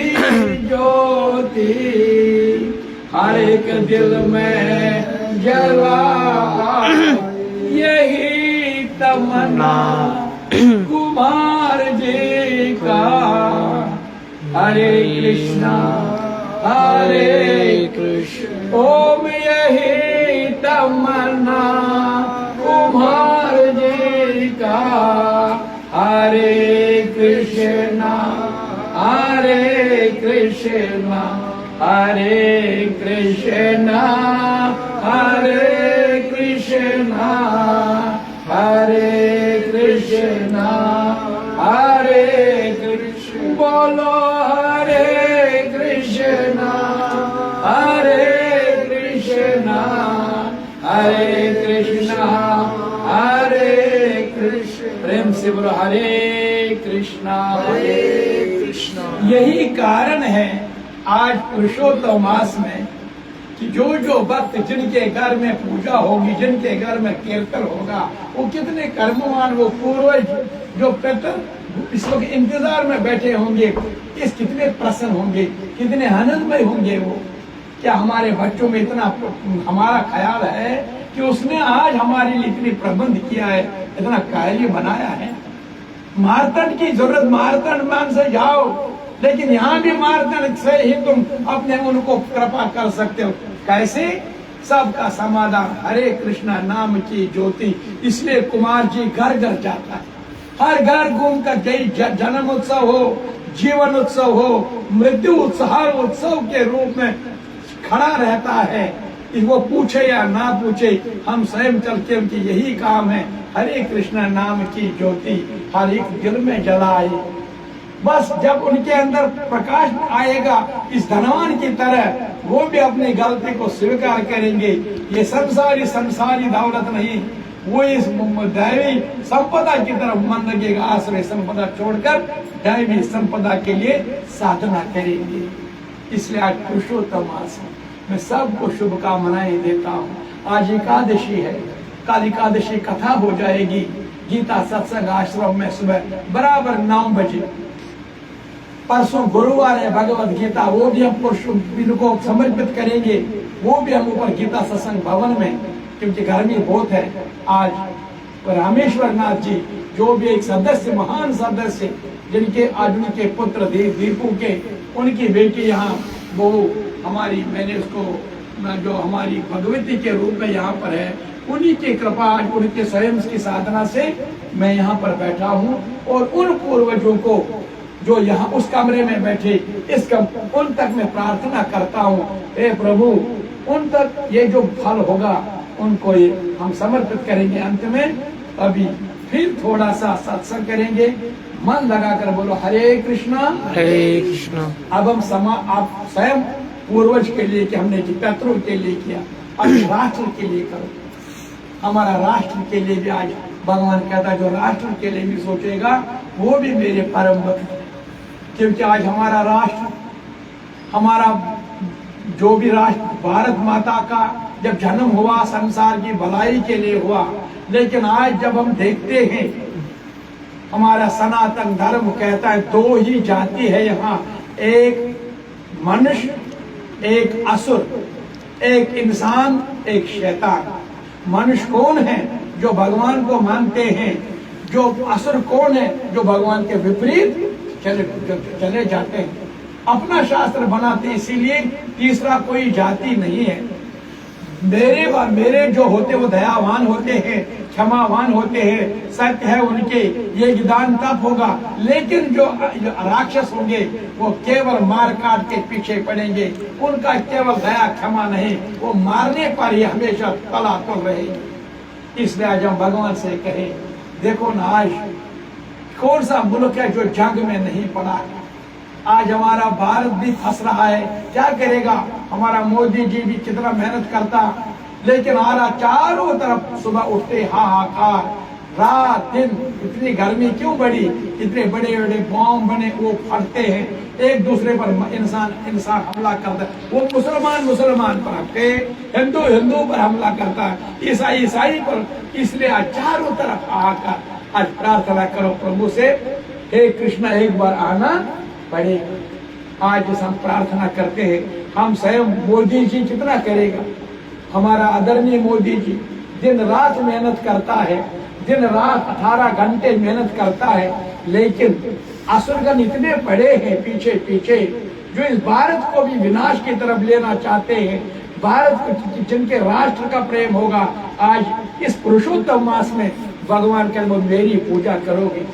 Speaker 1: ज्योति हर एक दिल में जलाए। यही तमन्ना कुमार जी का। हरे कृष्णा हरे कृष्ण ओम, यही तमन्ना कुमार जी का। हरे कृष्णा हरे कृष्णा हरे कृष्णा हरे कृष्णा हरे कृष्णा हरे कृष्ण। बोलो हरे कृष्णा हरे कृष्णा हरे कृष्णा हरे कृष्ण। प्रेम से बोलो हरे कृष्णा हरे कृष्णा। यही कारण है आज पुरुषोत्तम मास में कि जो जो भक्त जिनके घर में पूजा होगी, जिनके घर में कीर्तन होगा, वो कितने कर्मवान, वो पूर्वज जो पितर इस वक्त इंतजार में बैठे होंगे, इस कितने प्रसन्न होंगे, कितने आनंदमय होंगे वो। क्या हमारे बच्चों में इतना हमारा ख्याल है कि उसने आज हमारे लिए इतनी प्रबंध किया है, इतना कार्य बनाया है। मार्तंड की जरूरत मार्तंड मान से जाओ, लेकिन यहाँ भी मार्तंड से ही तुम अपने उनको कृपा कर सकते हो। कैसे? सबका समाधान हरे कृष्णा नाम की ज्योति। इसलिए कुमार जी घर घर जाता है, हर घर घूम कर जन्म उत्सव हो, जीवन उत्सव हो, मृत्यु उत्सव के रूप में खड़ा रहता है। वो पूछे या ना पूछे, हम स्वयं चल के उनकी यही काम है, हरे कृष्णा नाम की ज्योति हर एक दिल में जलाए। बस जब उनके अंदर प्रकाश आएगा इस धनवान की तरह, वो भी अपनी गलती को स्वीकार करेंगे। ये संसारी दौलत नहीं, वो इस दैवी संपदा की तरफ मन लगेगा। आश्रय संपदा छोड़कर दैवी संपदा के लिए साधना करेंगे। इसलिए आज पुरुषोत्तम मास मैं सबको शुभकामनाएं देता हूँ। आज एकादशी है, कल एकादशी कथा हो जाएगी गीता सत्संग आश्रम में सुबह बराबर 9 बजे। परसों गुरुवार है भगवत गीता, वो भी हम इनको समर्पित करेंगे। वो भी हम ऊपर गीता सत्संग भवन में, क्योंकि गर्मी बहुत है। आज रामेश्वर नाथ जी जो भी एक सदस्य, महान सदस्य, जिनके आज उनके पुत्र दीपू के, उनकी बेटी यहाँ वो हमारी, मैंने उसको जो हमारी भगवती के रूप में यहाँ पर है, उन्हीं की कृपा, आज उनके स्वयं की साधना से मैं यहाँ पर बैठा हूँ। और उन पूर्वजों को जो यहाँ उस कमरे में बैठे उन तक मैं प्रार्थना करता हूँ, हे प्रभु उन तक ये जो फल होगा उनको हम समर्पित करेंगे। अंत में अभी फिर थोड़ा सा सत्संग करेंगे, मन लगाकर बोलो हरे कृष्णा
Speaker 3: हरे कृष्णा।
Speaker 1: अब हम आप स्वयं पूर्वज के लिए कि हमने पितरों के लिए किया, अब राष्ट्र के लिए करो। हमारा राष्ट्र के लिए भी आज भगवान कहता है जो राष्ट्र के लिए भी सोचेगा वो भी मेरे परम भक्त है। क्योंकि आज हमारा राष्ट्र, हमारा जो भी राष्ट्र भारत माता का जब जन्म हुआ संसार की भलाई के लिए हुआ, लेकिन आज जब हम देखते हैं हमारा सनातन धर्म कहता है दो ही जाति है यहाँ, एक मनुष्य एक असुर, एक इंसान एक शैतान। मनुष्य कौन है? जो भगवान को मानते हैं। जो असुर कौन है? जो भगवान के विपरीत चले जाते हैं, अपना शास्त्र बनाते। इसीलिए तीसरा कोई जाति नहीं है। मेरे जो होते वो दयावान होते हैं, क्षमावान होते हैं, सत्य है उनके, ये ज्ञान तब होगा। लेकिन जो राक्षस होंगे वो केवल मार काट के पीछे पड़ेंगे, उनका केवल दया क्षमा नहीं, वो मारने पर ही हमेशा तलातुल रहेंगे। इसलिए आज हम भगवान से कहें, देखो ना आज कौन सा मुल्क है जो जंग में नहीं पड़ा है। आज हमारा भारत भी फंस रहा है, क्या करेगा? हमारा मोदी जी भी कितना मेहनत करता, लेकिन आ रहा चारों तरफ सुबह उठते हाहाकार, रात दिन इतनी गर्मी क्यों बढ़ी? इतने बड़े बड़े बॉम्ब बने, वो फटते हैं, एक दूसरे पर इंसान हमला करता है। वो मुसलमान पर हटके, हिंदू पर हमला करता है, ईसाई पर। इसलिए आज चारों तरफ हाहाकार। आज प्रार्थना करो प्रभु से, हे कृष्ण एक बार आना पड़ेगा। आज हम प्रार्थना करते हैं, हम स्वयं मोदी जी कितना करेगा? हमारा आदरणीय मोदी जी दिन रात मेहनत करता है, दिन रात 18 घंटे मेहनत करता है, लेकिन असुरगण इतने बड़े हैं पीछे पीछे जो इस भारत को भी विनाश की तरफ लेना चाहते हैं। भारत को जिनके राष्ट्र का प्रेम होगा, आज इस पुरुषोत्तम मास में भगवान के मेरी पूजा करोगे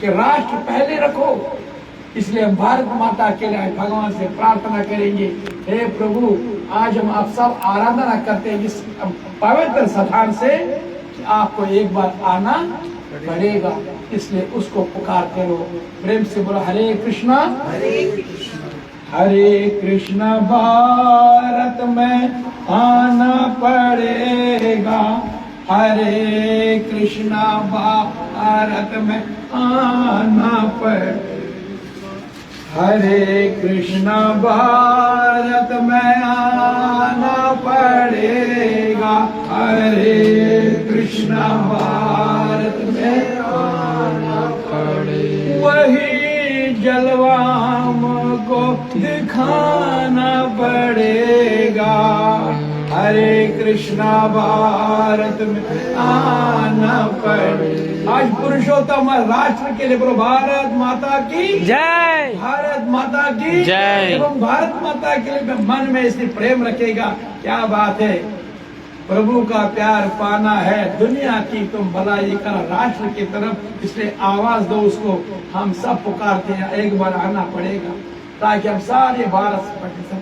Speaker 1: कि राष्ट्र पहले रखो। इसलिए हम भारत माता के लिए भगवान से प्रार्थना करेंगे, हे प्रभु आज हम आप सब आराधना करते हैं इस पवित्र स्थान से कि आपको एक बार आना पड़ेगा। इसलिए उसको पुकारते रहो, प्रेम से बोलो हरे कृष्णा हरे कृष्णा। भारत में आना पड़ेगा, हरे कृष्णा भारत में आना पड़ेगा, हरे कृष्णा भारत में आना पड़ेगा, हरे कृष्णा भारत में आना पड़ेगा। वही जलवा हमको दिखाना पड़ेगा, हरे कृष्णा भारत में आना पड़ेगा। आज पुरुषोत्तम राष्ट्र के लिए बोलो भारत माता की
Speaker 3: जय,
Speaker 1: भारत माता की
Speaker 3: जय।
Speaker 1: एवं भारत माता के लिए मन में इसलिए प्रेम रखेगा। क्या बात है, प्रभु का प्यार पाना है, दुनिया की तुम भलाई कर राष्ट्र की तरफ। इसलिए आवाज दो उसको, हम सब पुकारते हैं, एक बार आना पड़ेगा ताकि हम सारे भारत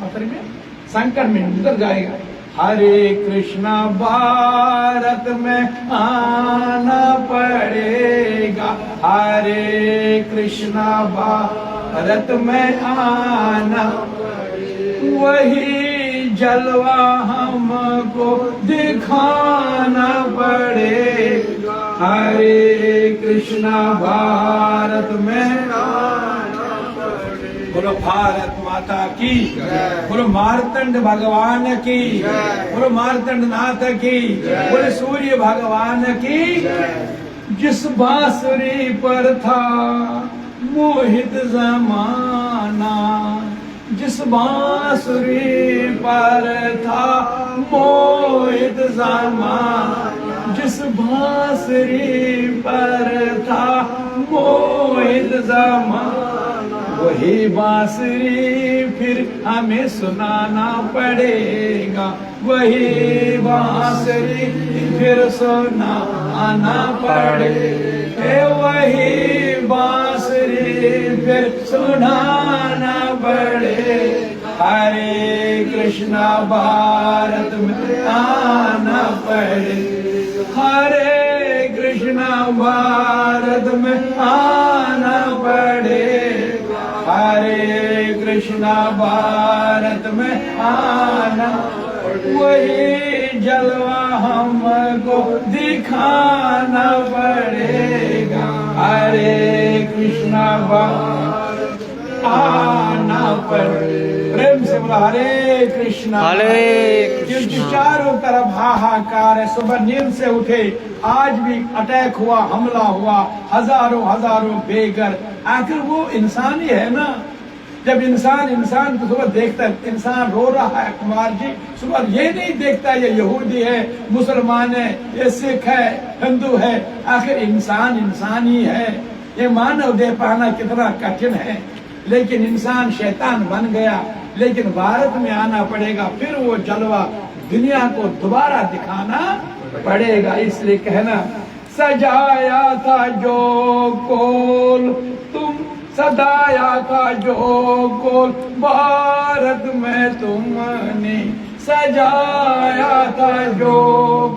Speaker 1: पत्र में संकट में उतर जाएगा। हरे कृष्णा भारत में आना पड़ेगा, हरे कृष्णा भारत में आना, वही जलवा हमको दिखाना पड़ेगा, हरे कृष्णा भारत में आना पड़ेगा। बोलो भारत माता की, बोलो मार्तंड भगवान की, बोलो मार्तंड नाथ की, बोले सूर्य भगवान की। जिस बांसुरी पर था मोहित जमाना, जिस बांसुरी पर था मोहित जमाना, जिस बांसुरी पर था मोहित जमाना, वही बांसुरी फिर हमें सुनाना पड़ेगा, वही बांसुरी फिर सुनाना पड़ेगा, वही बांसुरी फिर सुनाना पड़े। हरे कृष्णा भारत में आना पड़े। हरे कृष्णा भारत में आना पड़े। हरे कृष्णा भारत में आना, वही जलवा हमको दिखाना पड़ेगा। हरे कृष्णा भारत आना पड़े। प्रेम से बोला हरे कृष्णा।
Speaker 3: हरे
Speaker 1: क्योंकि
Speaker 3: कृष्णा।
Speaker 1: चारों तरफ हाहाकार है। सुबह नींद से उठे, आज भी अटैक हुआ, हमला हुआ, हजारों बेघर। आखिर वो इंसान ही है ना। जब इंसान को सुबह देखता है, इंसान रो रहा है कुमार जी, सुबह ये नहीं देखता ये यहूदी है, मुसलमान है, ये सिख है, हिंदू है। आखिर इंसान ही है। ये मानव देह पाना कितना कठिन है, लेकिन इंसान शैतान बन गया। लेकिन भारत में आना पड़ेगा, फिर वो जलवा दुनिया को दोबारा दिखाना पड़ेगा। इसलिए कहना, सजाया था जो कोल तुम, सदाया था जो कोल भारत में तुमने, सजाया था जो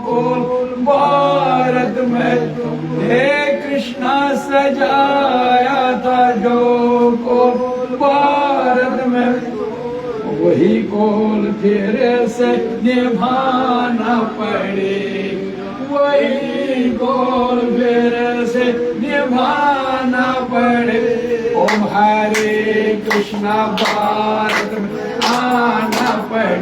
Speaker 1: कोल भारत में तुमने। हे कृष्णा सजाया था जो कोल भारत में, वही कोल फिर से निभाना पड़े। वही कोल फिर से निभाना पड़े। ओम हरे कृष्णा भारत में आना पड़े।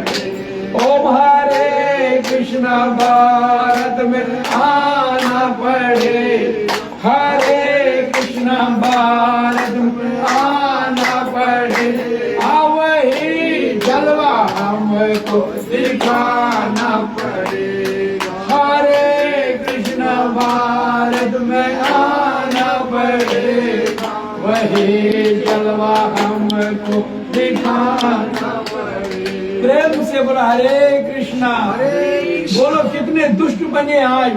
Speaker 1: ओम हरे कृष्णा भारत में आना पड़े। हरे कृष्णा भारत में आना पड़े। वही जलवा हमको दिखाना पड़ेगा। हरे कृष्णा भारत में आना पड़ेगा। वही जलवा हमको दिखाना पड़ेगा। प्रेम से बोला हरे कृष्णा। बोलो कितने दुष्ट बने आज।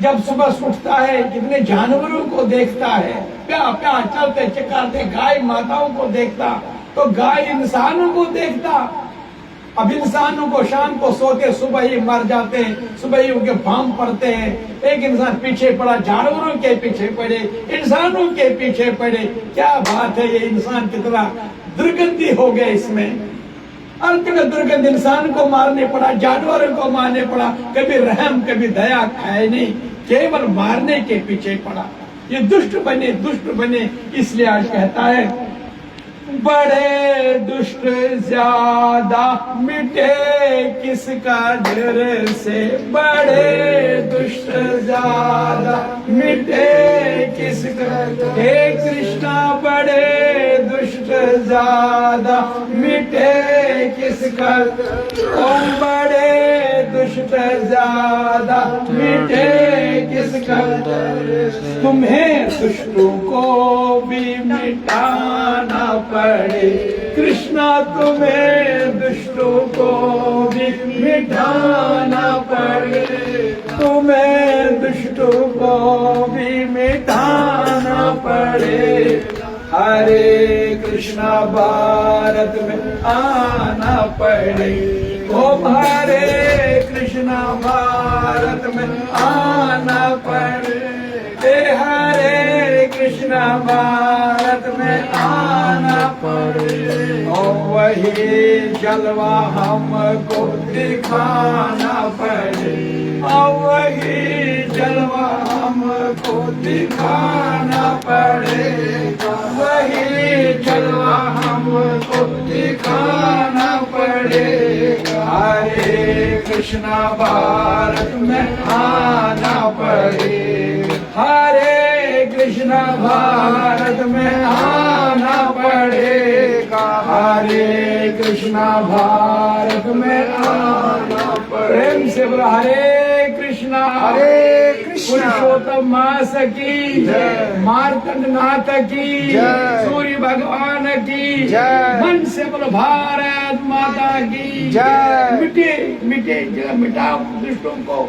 Speaker 1: जब सुबह उठता है, कितने जानवरों को देखता है, प्या चलते चिल्लाते, गाय माताओं को देखता, तो गाय इंसानों को देखता। अब इंसानों को शाम को सोते सुबह ही मर जाते हैं, सुबह ही उनके बाम पड़ते हैं। एक इंसान पीछे पड़ा, जानवरों के पीछे पड़े, इंसानों के पीछे पड़े। क्या बात है, ये इंसान कितना दुर्गंधी हो गया इसमें। अंत में दुर्गंध इंसान को मारने पड़ा, जानवरों को मारने पड़ा। कभी रहम कभी दया है नहीं, केवल मारने के पीछे पड़ा। ये दुष्ट बने। इसलिए आज कहता है, बड़े दुष्ट ज्यादा मिटे किसका डर से। बड़े दुष्ट ज्यादा मिटे किसका। हे कृष्णा बड़े दुष्ट ज्यादा मिटे किसका। ओम बड़े दुष्ट ज्यादा मिटे किसका। तुम्हें दुष्टों को भी मिटाना पड़े। कृष्णा तुम्हें दुष्टों को भी मिटाना पड़े। तुम्हें दुष्टों को भी मिटाना पड़े। हरे कृष्णा भारत में आना पड़े। ओम हरे कृष्णा भारत में आना पड़े। हरे कृष्णा भारत में आना पड़े। और वही जलवा हमको दिखाना पड़े। और वही जलवा हमको दिखाना पड़ेगा। वही जलवा हमको दिखाना पड़ेगा। हरे कृष्णा भारत में आना पड़ेगा। हरे कृष्णा भारत में आना पड़ेगा। हरे कृष्णा भारत में आना पड़ेगा। प्रेम से बोला हरे कृष्णा।
Speaker 2: हरे कृष्णा।
Speaker 1: पुरुषोत्तम मास की
Speaker 2: जय।
Speaker 1: मार्तंड नाथ की
Speaker 2: जय।
Speaker 1: सूर्य भगवान की
Speaker 2: जय।
Speaker 1: मन से बोलो भारत माता की
Speaker 2: जय।
Speaker 1: मिटे मिटाओ दुष्टों को।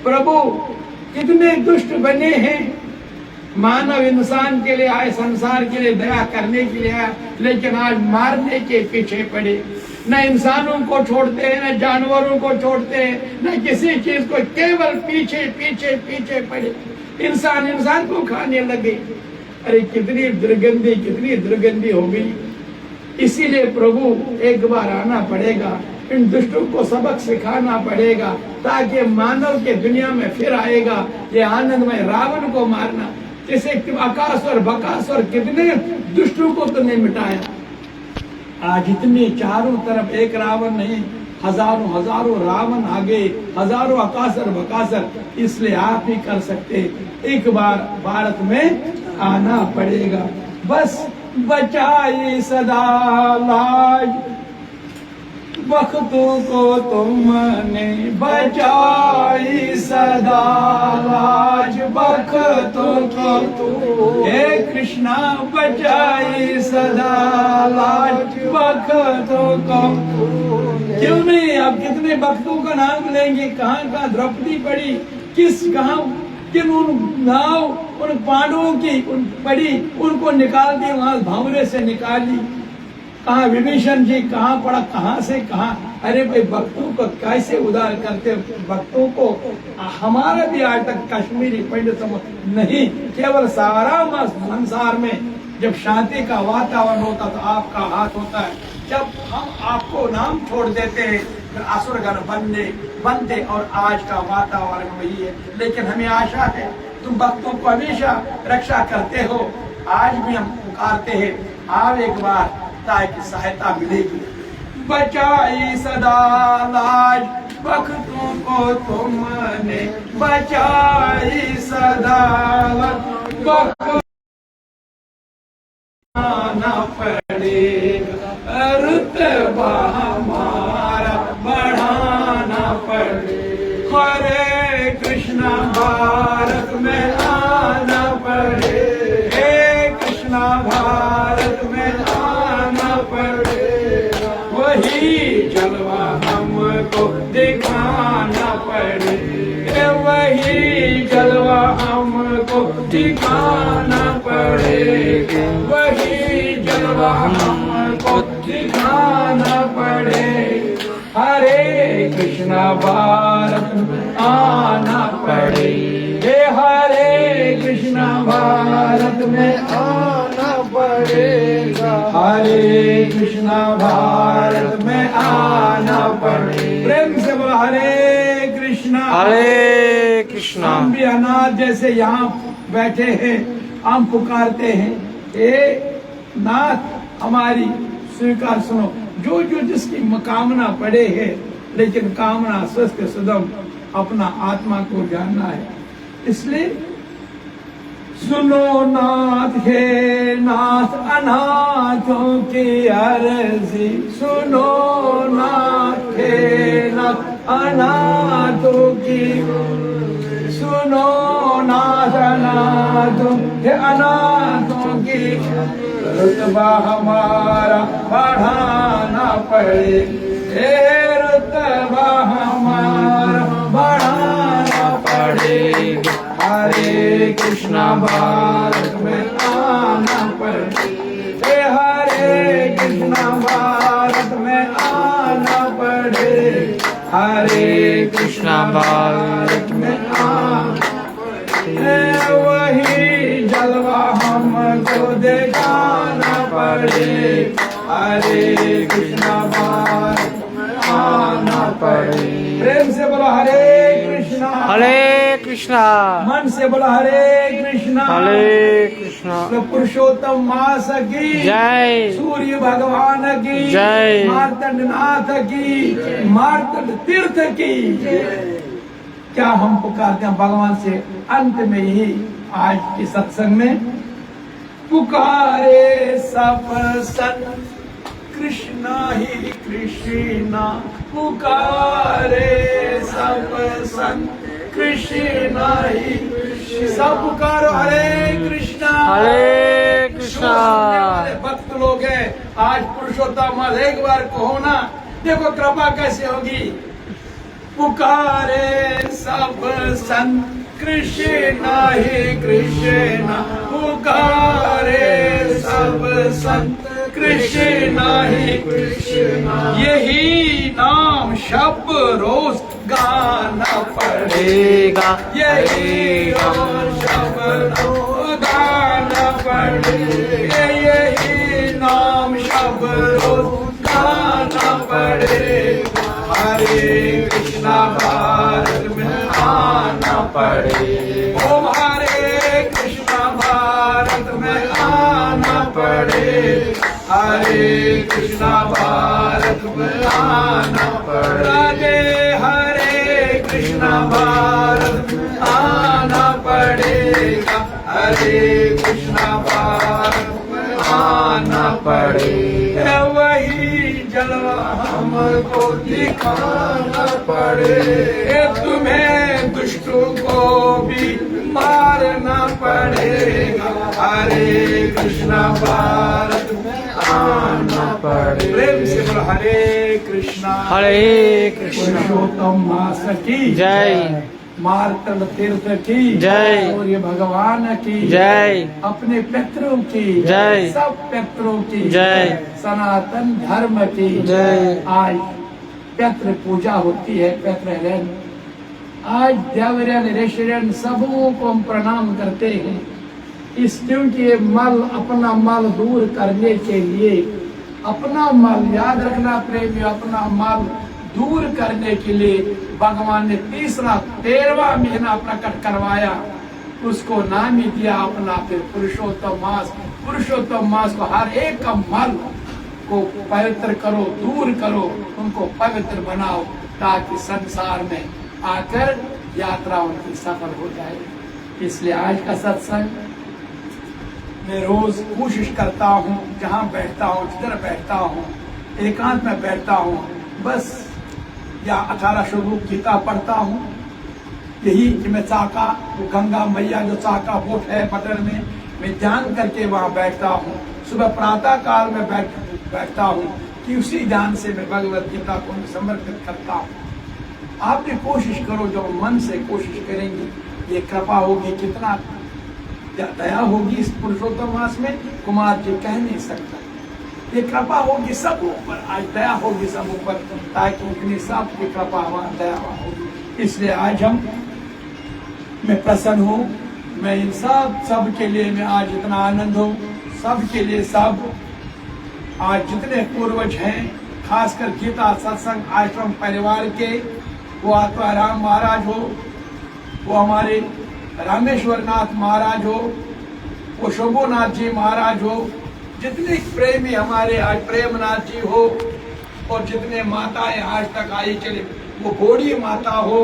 Speaker 1: प्रभु कितने दुष्ट बने हैं, मानव इंसान के लिए आए, संसार के लिए दया करने के लिए आए, लेकिन आज मारने के पीछे पड़े। न इंसानों को छोड़ते हैं, न जानवरों को छोड़ते हैं, न किसी चीज को, केवल पीछे पीछे पीछे पड़े। इंसान को खाने लगे। अरे कितनी दुर्गंधी हो गई। इसीलिए प्रभु एक बार आना पड़ेगा, इन दुष्टों को सबक सिखाना पड़ेगा, ताकि मानव के दुनिया में फिर आएगा ये आनंदमय। रावण को मारना, जैसे अकासुर बकासुर कितने दुष्टों को तो नहीं मिटाया। आज इतने चारों तरफ एक रावण नहीं, हजारों रावण आ गए, हजारों अकासुर बकासुर। इसलिए आप ही कर सकते, एक बार भारत में आना पड़ेगा। बस बचाई सदा लाज वक्तों को तुमने, बचाई सदा लाज वक्तों को। हे कृष्णा बचाई सदा लाज वक्तों को। क्यों नहीं, आप कितने भक्तों का नाम लेंगे। कहाँ द्रौपदी पड़ी, किन उन नाव, उन पांडवों की पड़ी, उनको निकाल दी, वहां भावरे से निकाली। कहाँ विभीषण जी कहाँ पड़ा, कहाँ से कहाँ। अरे भाई भक्तों को कैसे उदार करते, भक्तों को। हमारा भी आज तक कश्मीरी पंडित नहीं, केवल सारा संसार में जब शांति का वातावरण होता तो आपका हाथ होता है। जब हम आपको नाम छोड़ देते हैं फिर असुरगण बनते, और आज का वातावरण वही है। लेकिन हमें आशा है तुम भक्तों को हमेशा रक्षा करते हो। आज भी हम पुकारते हैं, आप एक बार, ताकि सहायता मिलेगी। बचाई सदा लाज भक्तों को तुमने, बचाई सदा लाज ना पड़ेगा, रुतबा हमारा बढ़ाना पड़ेगा। हरे कृष्णा भारत में आना पड़ेगा, हे कृष्णा भारत में आना पड़ेगा। वही जलवा हमको दिखाना पड़ेगा, वही जलवा हमको दिखाना पड़ेगा, वही जलवा हमको दिखाना पड़ेगा। हरे कृष्णा भारत में आना पड़ेगा, हरे कृष्णा भारत में आना पड़ेगा, हरे कृष्णा भारत में आना पड़ेगा। प्रेम से बोला हरे कृष्णा,
Speaker 3: हरे कृष्णा।
Speaker 1: हम भी अनाथ जैसे यहाँ बैठे हैं, हम पुकारते हैं, हे नाथ हमारी स्वीकार सुनो। जो जिसकी कामना पड़े है, लेकिन कामना स्वस्थ सुदम अपना आत्मा को जानना है। इसलिए सुनो नाथ, हे नाथ अनाथों की अर्जी, सुनो नाथ, हे नाथ अनाथों की, सुनो नाथ अनाथों के अनाथों की। रुतबा हमारा बढ़ाना पड़े, हे रुतबा हमारा बढ़ाना पड़ेगा। हरे कृष्णा भारत में आना पड़े, हरे कृष्णा भारत में आना पड़े, हरे कृष्णा भारत में आना पड़े। वही जलवा हमको दिखाना पड़े, हरे कृष्णा भारत में आना पड़े। प्रेम से बोलो हरे कृष्णा,
Speaker 3: हरे कृष्णा।
Speaker 1: मन से बोलो हरे कृष्णा,
Speaker 3: हरे कृष्णा।
Speaker 1: तो पुरुषोत्तम मास की
Speaker 3: जय,
Speaker 1: सूर्य भगवान की
Speaker 3: जय,
Speaker 1: मार्तंड नाथ की, मार्तंड तीर्थ की। क्या हम पुकारते हैं भगवान से अंत में ही आज के सत्संग में, पुकारे सब सत कृष्णा ही कृष्णा, पुकारे सब संत कृष्णा ही। सब पुकारो हरे कृष्णा,
Speaker 3: हरे कृष्णा।
Speaker 1: भक्त लोग हैं, आज पुरुषोत्तम एक बार कहो ना, देखो कृपा कैसे होगी। पुकारे सब संत कृष्ण ही कृष्ण पुकारे सब संत, कृष्ण ही कृष्ण यही नाम शब्द रोज गाना पड़ेगा, यही नाम शब्द गाना पड़ेगा, यही नाम शब्द रोज गाना पड़ेगा। हरे कृष्णा भारत में आना पड़ेगा, ओ हरे कृष्णा भारत में आना पड़ेगा, हरे कृष्णा भारत में आना पड़ेगा, हरे कृष्णा भारत में आना पड़ेगा, हरे कृष्णा भारत में आना पड़ेगा। वही जलवा हमको दिखाना पड़े, तुम्हें दुष्टों को भी मारना पड़ेगा, हरे कृष्णा भारत में आना पड़े। प्रेम से बोलो हरे कृष्णा पुरुषोत्तम मास की
Speaker 3: जय,
Speaker 1: मार्तंड तीर्थ की
Speaker 3: जय,
Speaker 1: सूर्य भगवान की
Speaker 3: जय,
Speaker 1: अपने पितरों की
Speaker 3: जय,
Speaker 1: सब पितरों की
Speaker 3: जय,
Speaker 1: सनातन धर्म की
Speaker 3: जय।
Speaker 1: आज पितृ पूजा होती है, पितृ आज देवरन ऋषिरन सबों को हम प्रणाम करते हैं, इस क्योंकि ये मल अपना मल दूर करने के लिए, अपना मल याद रखना प्रेमी, अपना मल दूर करने के लिए भगवान ने 13वां महीना प्रकट करवाया, उसको नाम ही दिया अपना फिर पुरुषोत्तम मास। पुरुषोत्तम मास को हर एक का मल को पवित्र करो, दूर करो, उनको पवित्र बनाओ, ताकि संसार में आकर यात्रा उनकी सफल हो जाए। इसलिए आज का सत्संग मैं रोज कोशिश करता हूँ, जहाँ बैठता हूँ, जिधर बैठता हूँ, एकांत में बैठता हूँ, बस या 18 श्लोक गीता पढ़ता हूँ, यही कि मैं चाका गंगा मैया जो चाका बोट है बटन में, मैं ध्यान करके वहाँ बैठता हूँ। सुबह प्रातः काल में बैठता हूँ कि उसी ध्यान से मैं भगवत गीता को समर्पित करता हूँ। आप भी कोशिश करो, जो मन से कोशिश करेंगे ये कृपा होगी, कितना दया होगी इस पुरुषोत्तम मास में कुमार जी कह नहीं सकता। ये कृपा होगी सब ऊपर, आज दया होगी सब ऊपर, ताकि इतनी सब की कृपा दया होगी। इसलिए आज मैं प्रसन्न हूँ, मैं इन सब के लिए मैं आज इतना आनंद हूँ, सब के लिए सब आज जितने पूर्वज हैं, खासकर गीता सत्संग आश्रम परिवार के, वो आत्माराम महाराज हो, वो हमारे रामेश्वर नाथ महाराज हो, वो शंभुनाथ जी महाराज हो, जितने प्रेमी हमारे आज प्रेमनाथ जी हो, और जितने माताएं आज तक आई चले, वो घोड़ी माता हो,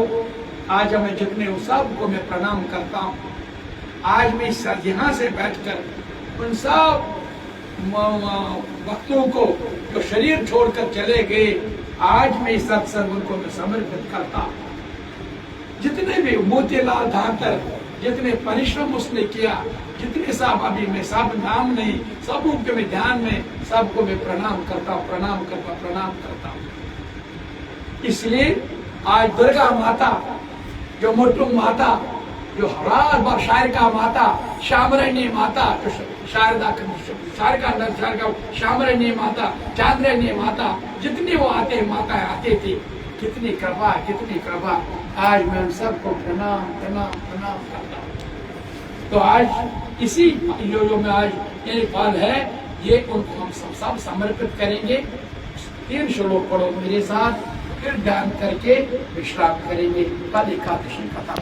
Speaker 1: आज हमें जितने उन सबको मैं प्रणाम करता हूँ। आज मैं यहाँ से बैठकर उन सब भक्तों को जो शरीर छोड़कर चले गए, आज मैं इस सत्संग उनको मैं समर्पित करता हूँ। जितने भी मोतीलाल धाकर, जितने परिश्रम उसने किया, जितने सब अभी मैं सब नाम नहीं, सबों के मैं ध्यान में सबको मैं प्रणाम करता हूँ, प्रणाम करता हूँ। इसलिए आज दुर्गा माता, जो मोटू माता, जो हर बार शारका माता, श्यामरणी माता, जो शारदा श्यामरणी माता, चांद्रणी माता, जितनी वो आते माताएं आते थे, कितनी कृपा, कितनी कृपा। आज मैं उन सबको प्रणाम करता हूँ। तो आज इसी जो में आज ये फल है, ये उनको हम सब समर्पित करेंगे। 3 श्लोक पढ़ो मेरे साथ, फिर ध्यान करके विश्राम करेंगे। कल एकादशी कथा।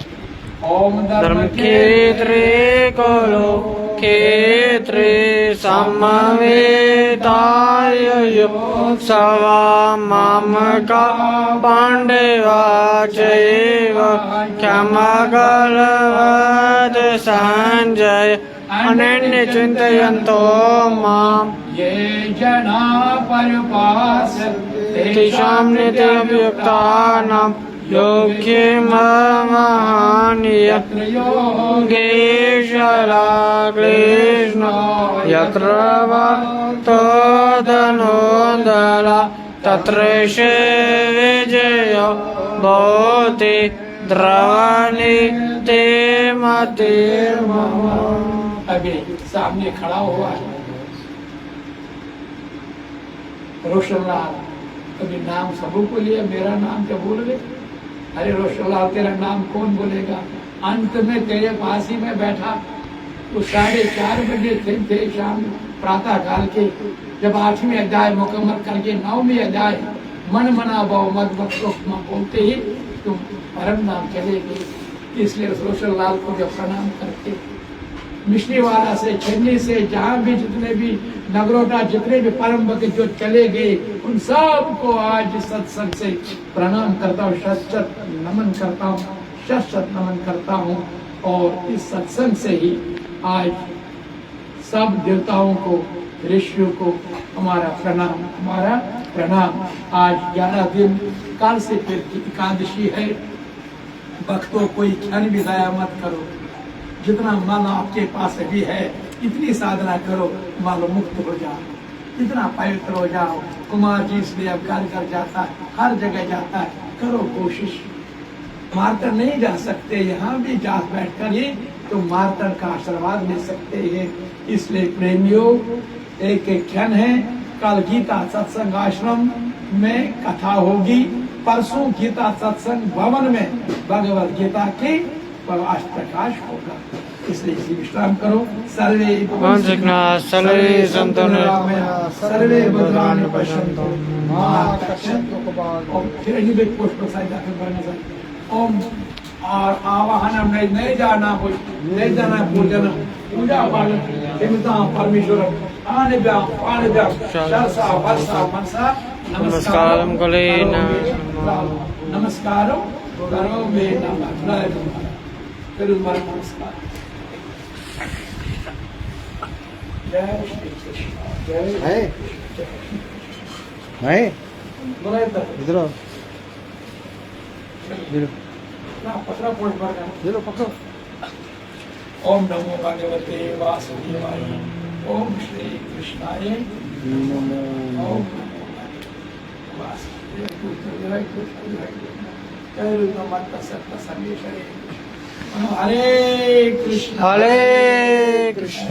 Speaker 1: ओम
Speaker 3: धर्म क्षेत्रे कलो क्षेत्रे समवेताय योत्सवा मामका पांडवा चैव क्षमकलवद संजय अनन्य चिन्तयन्तो माम्
Speaker 1: ये जना परपास
Speaker 3: तेषां नित्ययुक्तानां योग्यमहानीय योगेश्वरा कृष्ण यत्र भक्तो धनोदरा तत्रैष विजय भवति द्रवणि ते मतिर्मम।
Speaker 1: अभी सामने खड़ा हुआ है रोशनलाल, कभी नाम सबको लिया, मेरा नाम क्या भूल गए? अरे रोशनलाल तेरा नाम कौन बोलेगा? अंत में तेरे पास ही में बैठा तो 4:30 बजे थे शाम प्रातः काल के, जब 8वीं अध्याय मुकम्मल करके 9वीं अध्याय मन मना भाव मत मत बोलते ही तुम परम नाम चले गए। इसलिए रोशनलाल को जब प्रणाम करते, मिश्री वाला से चन्नी से जहाँ भी जितने भी नगरोटा जितने भी परम भक्त जो चले गए उन सबको आज सत्संग से प्रणाम करता हूँ, शत नमन करता हूँ, शत नमन करता हूँ। और इस सत्संग से ही आज सब देवताओं को, ऋषियों को हमारा प्रणाम, हमारा प्रणाम। आज 11 दिन काल से फिर एकादशी है। भक्तों कोई क्षण भी दया मत करो, जितना माल आपके पास भी है इतनी साधना करो, माल मुक्त हो जाओ, इतना पवित्र हो जाओ। कुमार जी इसलिए अब घर घर जाता है, हर जगह जाता है, करो कोशिश। मार्तर नहीं जा सकते, यहाँ भी जा बैठकर ही तो मार्तर का आशीर्वाद ले सकते हैं। इसलिए प्रेमियों एक क्षण है, कल गीता सत्संग आश्रम में कथा होगी, परसों गीता सत्संग भवन में भगवत गीता के प्रकाश होगा। इसलिए इसी विश्राम करो। सर्वे
Speaker 3: सर्वे सन्तु
Speaker 1: सर्वे भद्राणि पश्यन्तु मा कश्चित् ओम। फिर निवेद पुष्प ओम। और आवाहन नहीं जाना पूजन पूजा पाठ परमेश्वर आने शरसा वर्षा मनसा
Speaker 3: नमस्कारं कुलेन
Speaker 1: नमस्कारो करो मे नमः। नमस्कार। जय श्री कृष्ण। जय
Speaker 2: है
Speaker 1: इधर
Speaker 2: इधर
Speaker 1: पकड़ा पोट भर
Speaker 2: ले लो, पकड़ो।
Speaker 1: ओम नमो भगवते वासुदेवाय। ओम श्री कृष्णाय नमो। ओम नमो वासुदेवाय। हरे कृष्ण
Speaker 3: हरे कृष्ण।